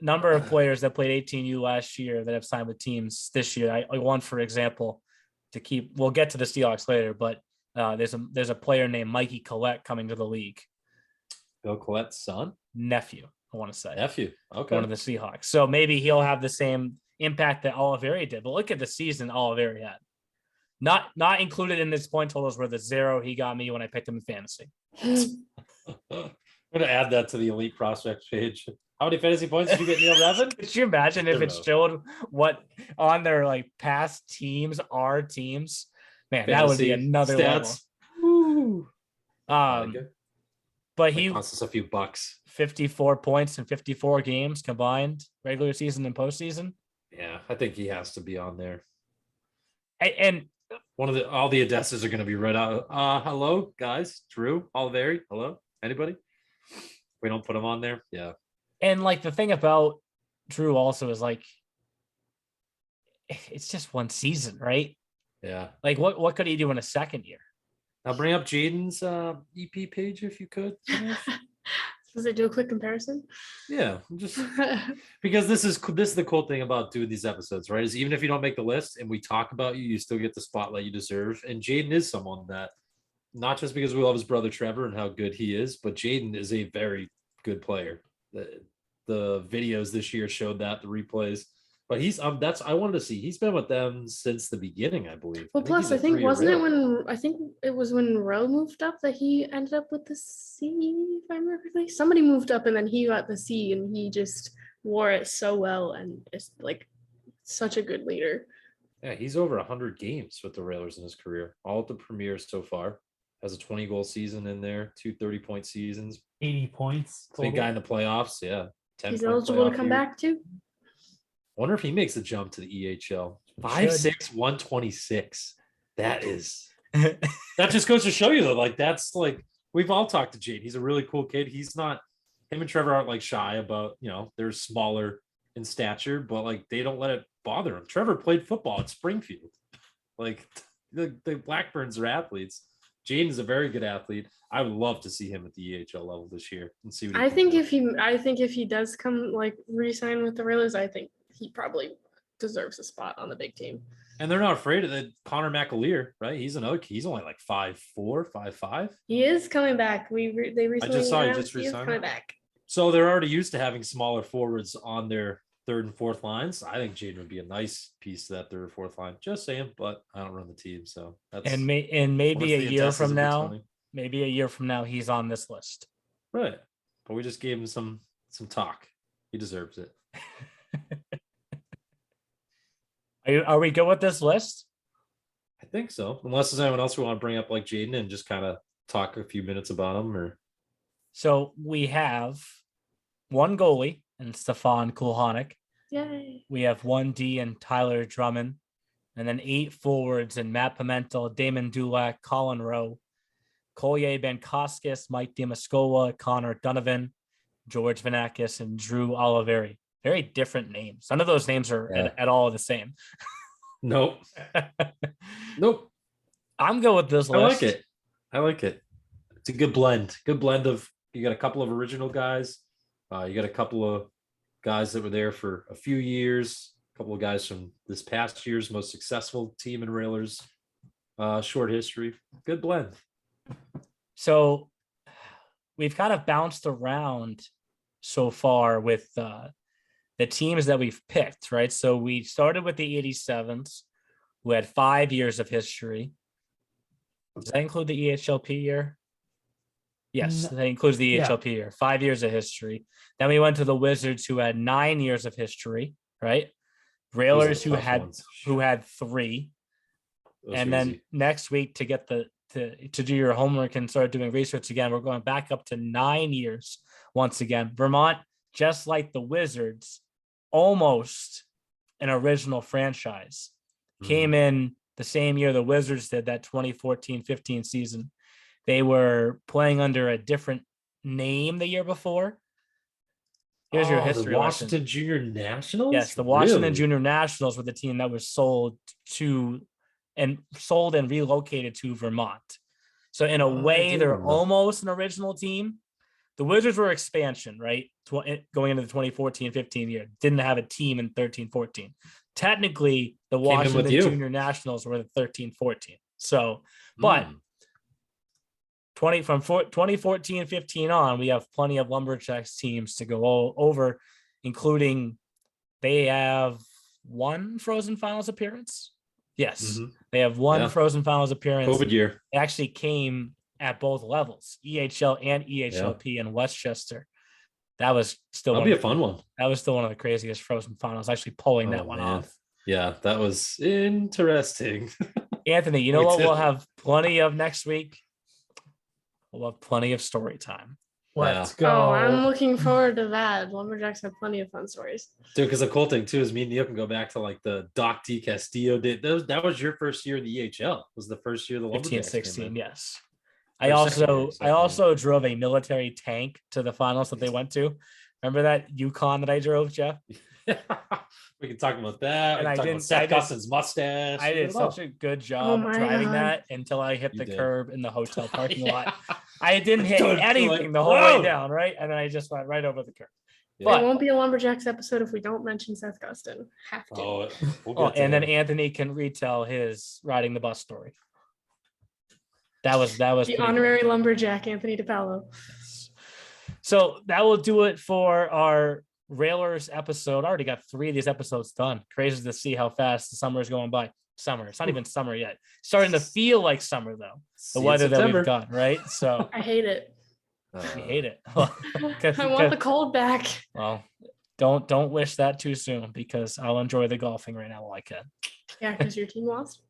number of players that played 18U last year that have signed with teams this year. I want, for example, we'll get to the Seahawks later, but there's a player named Mikey Collette coming to the league. Bill Collette's son? Nephew, I want to say. Nephew. Okay. One of the Seahawks. So maybe he'll have the same impact that Oliveri did. But look at the season Oliveri had. Not included in this point totals were the 0 he got me when I picked him in fantasy. I'm going to add that to the elite prospects page. How many fantasy points did you get, Neil Revin? Could you imagine if it showed what on their like past teams are teams? Man, Fantasy that would be another stats. level. Woo. But It costs us a few bucks. 54 points in 54 games combined, regular season and postseason. Yeah, I think he has to be on there. And All the Odessas are going to be right out. Hello, guys. Drew Oliveri. Hello, anybody? We don't put him on there. Yeah. And like the thing about Drew also is like, it's just one season, right? Yeah. Like what could he do in a second year? Now bring up Jaden's EP page if you could. Does it do a quick comparison? Yeah, just because this is the cool thing about doing these episodes, right? Is even if you don't make the list and we talk about you, you still get the spotlight you deserve. And Jaden is someone that not just because we love his brother Trevor and how good he is, but Jaden is a very good player. The videos this year showed that, the replays. But he's that's I wanted to see. He's been with them since the beginning, I believe. Well, plus, I think it was when Rowe moved up that he ended up with the C, if I remember correctly. Somebody moved up and then he got the C, and he just wore it so well, and it's like such a good leader. Yeah, he's over 100 games with the Railers in his career, all at the premiers so far. Has a 20-goal season in there, 2 30-point seasons. 80 points. Big guy in the playoffs, yeah. He's eligible to come back too. Wonder if he makes a jump to the EHL. 5'6", 126. That is that just goes to show you though. Like that's like we've all talked to Jade. He's a really cool kid. He's not him and Trevor aren't like shy about, they're smaller in stature, but like they don't let it bother him. Trevor played football at Springfield. Like the Blackburns are athletes. Jaden is a very good athlete. I would love to see him at the EHL level this year and see what I think if he does come like re-sign with the Railers, I think he probably deserves a spot on the big team. And they're not afraid of that. Connor McAleer, right? He's only like 5'4", 5'5". He is coming back. They recently I just saw he announced he is coming back. So they're already used to having smaller forwards on their third and fourth lines. I think Jaden would be a nice piece to that third or fourth line. Just saying, but I don't run the team, so that's maybe a year from now, he's on this list. Right, but we just gave him some talk. He deserves it. Are we good with this list? I think so. Unless there's anyone else we want to bring up like Jaden and just kind of talk a few minutes about him, or. So we have one goalie and Stefan Kulhanik. Yay. We have 1D and Tyler Drummond, and then 8 forwards and Matt Pimentel, Damon Dulac, Colin Rowe, Collier Benkoskis, Mike Demaskola, Conor Donovan, George Vanakis, and Drew Oliveri. Very different names. None of those names are at all the same. Nope. Nope. I'm good with this list. I like it. It's a good blend. Good blend of, you got a couple of original guys. You got a couple of guys that were there for a few years. A couple of guys from this past year's most successful team in Railers. Short history. Good blend. So we've kind of bounced around so far with the teams that we've picked, right? So we started with the 87s, who had 5 years of history. Does that include the EHLP year? Yes, that includes the EHLP year. 5 years of history. Then we went to the Wizards, who had 9 years of history, right? Railers, who had 3. And then next week, to get to do your homework and start doing research again, we're going back up to 9 years once again. Vermont, just like the Wizards, almost an original franchise, came in the same year the Wizards did, that 2014-15 season. They were playing under a different name the year before. Here's your history the Washington Junior Nationals? Yes, the Washington Junior Nationals were the team that was sold and relocated to Vermont. So in a way, they're almost an original team. The Wizards were expansion, right? Going into the 2014-15 year. Didn't have a team in 13-14. Technically, the Washington Junior Nationals were the 13-14. So, but from 2014-15 on, we have plenty of Lumberjacks teams to go over, including they have 1 Frozen Finals appearance. Yes, they have 1 Frozen Finals appearance. COVID year. It actually came at both levels, EHL and EHLP in Westchester. That was still a fun one. That was still one of the craziest Frozen Finals, actually pulling that one off. Yeah, that was interesting. Anthony, you know what we'll have plenty of next week? We'll have plenty of story time. Let's go. Oh, I'm looking forward to that. Lumberjacks have plenty of fun stories. Dude, because the cool thing too is me and Neil can go back to like the Doc D Castillo did. That was your first year in the EHL. Was the first year the Lumberjacks 15-16, yes. I also drove a military tank to the finals that they went to. Remember that Yukon that I drove, Jeff? We can talk about that. And we can talk about Seth Gustin's mustache. I did such a good job driving that until I hit the curb in the hotel parking lot. I didn't hit anything the whole way down, right? And then I just went right over the curb. But it won't be a Lumberjacks episode if we don't mention Seth Gustin. Have to. And then Anthony can retell his riding the bus story. That was The pretty cool. honorary lumberjack, Anthony DiPaolo. So that will do it for our Railers episode. I already got 3 of these episodes done. Crazy to see how fast the summer is going by. Summer. It's not even summer yet. Starting to feel like summer though. See The you in weather that September. we've got, right? So I hate it. you hate it. I want the cold back. Well, don't wish that too soon because I'll enjoy the golfing right now while I can. Yeah, because your team lost.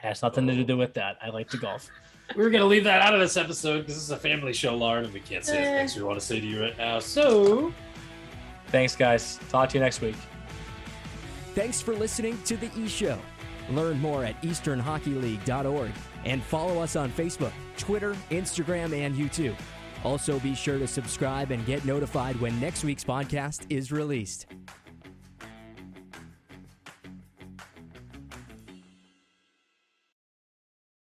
Has nothing to do with that. I like to golf. We were gonna leave that out of this episode because this is a family show, Lauren, and we can't say the things we want to say to you right now. So, Thanks, guys. Talk to you next week. Thanks for listening to The E Show. Learn more at easternhockeyleague.org and follow us on Facebook, Twitter, Instagram, and YouTube. Also, be sure to subscribe and get notified when next week's podcast is released.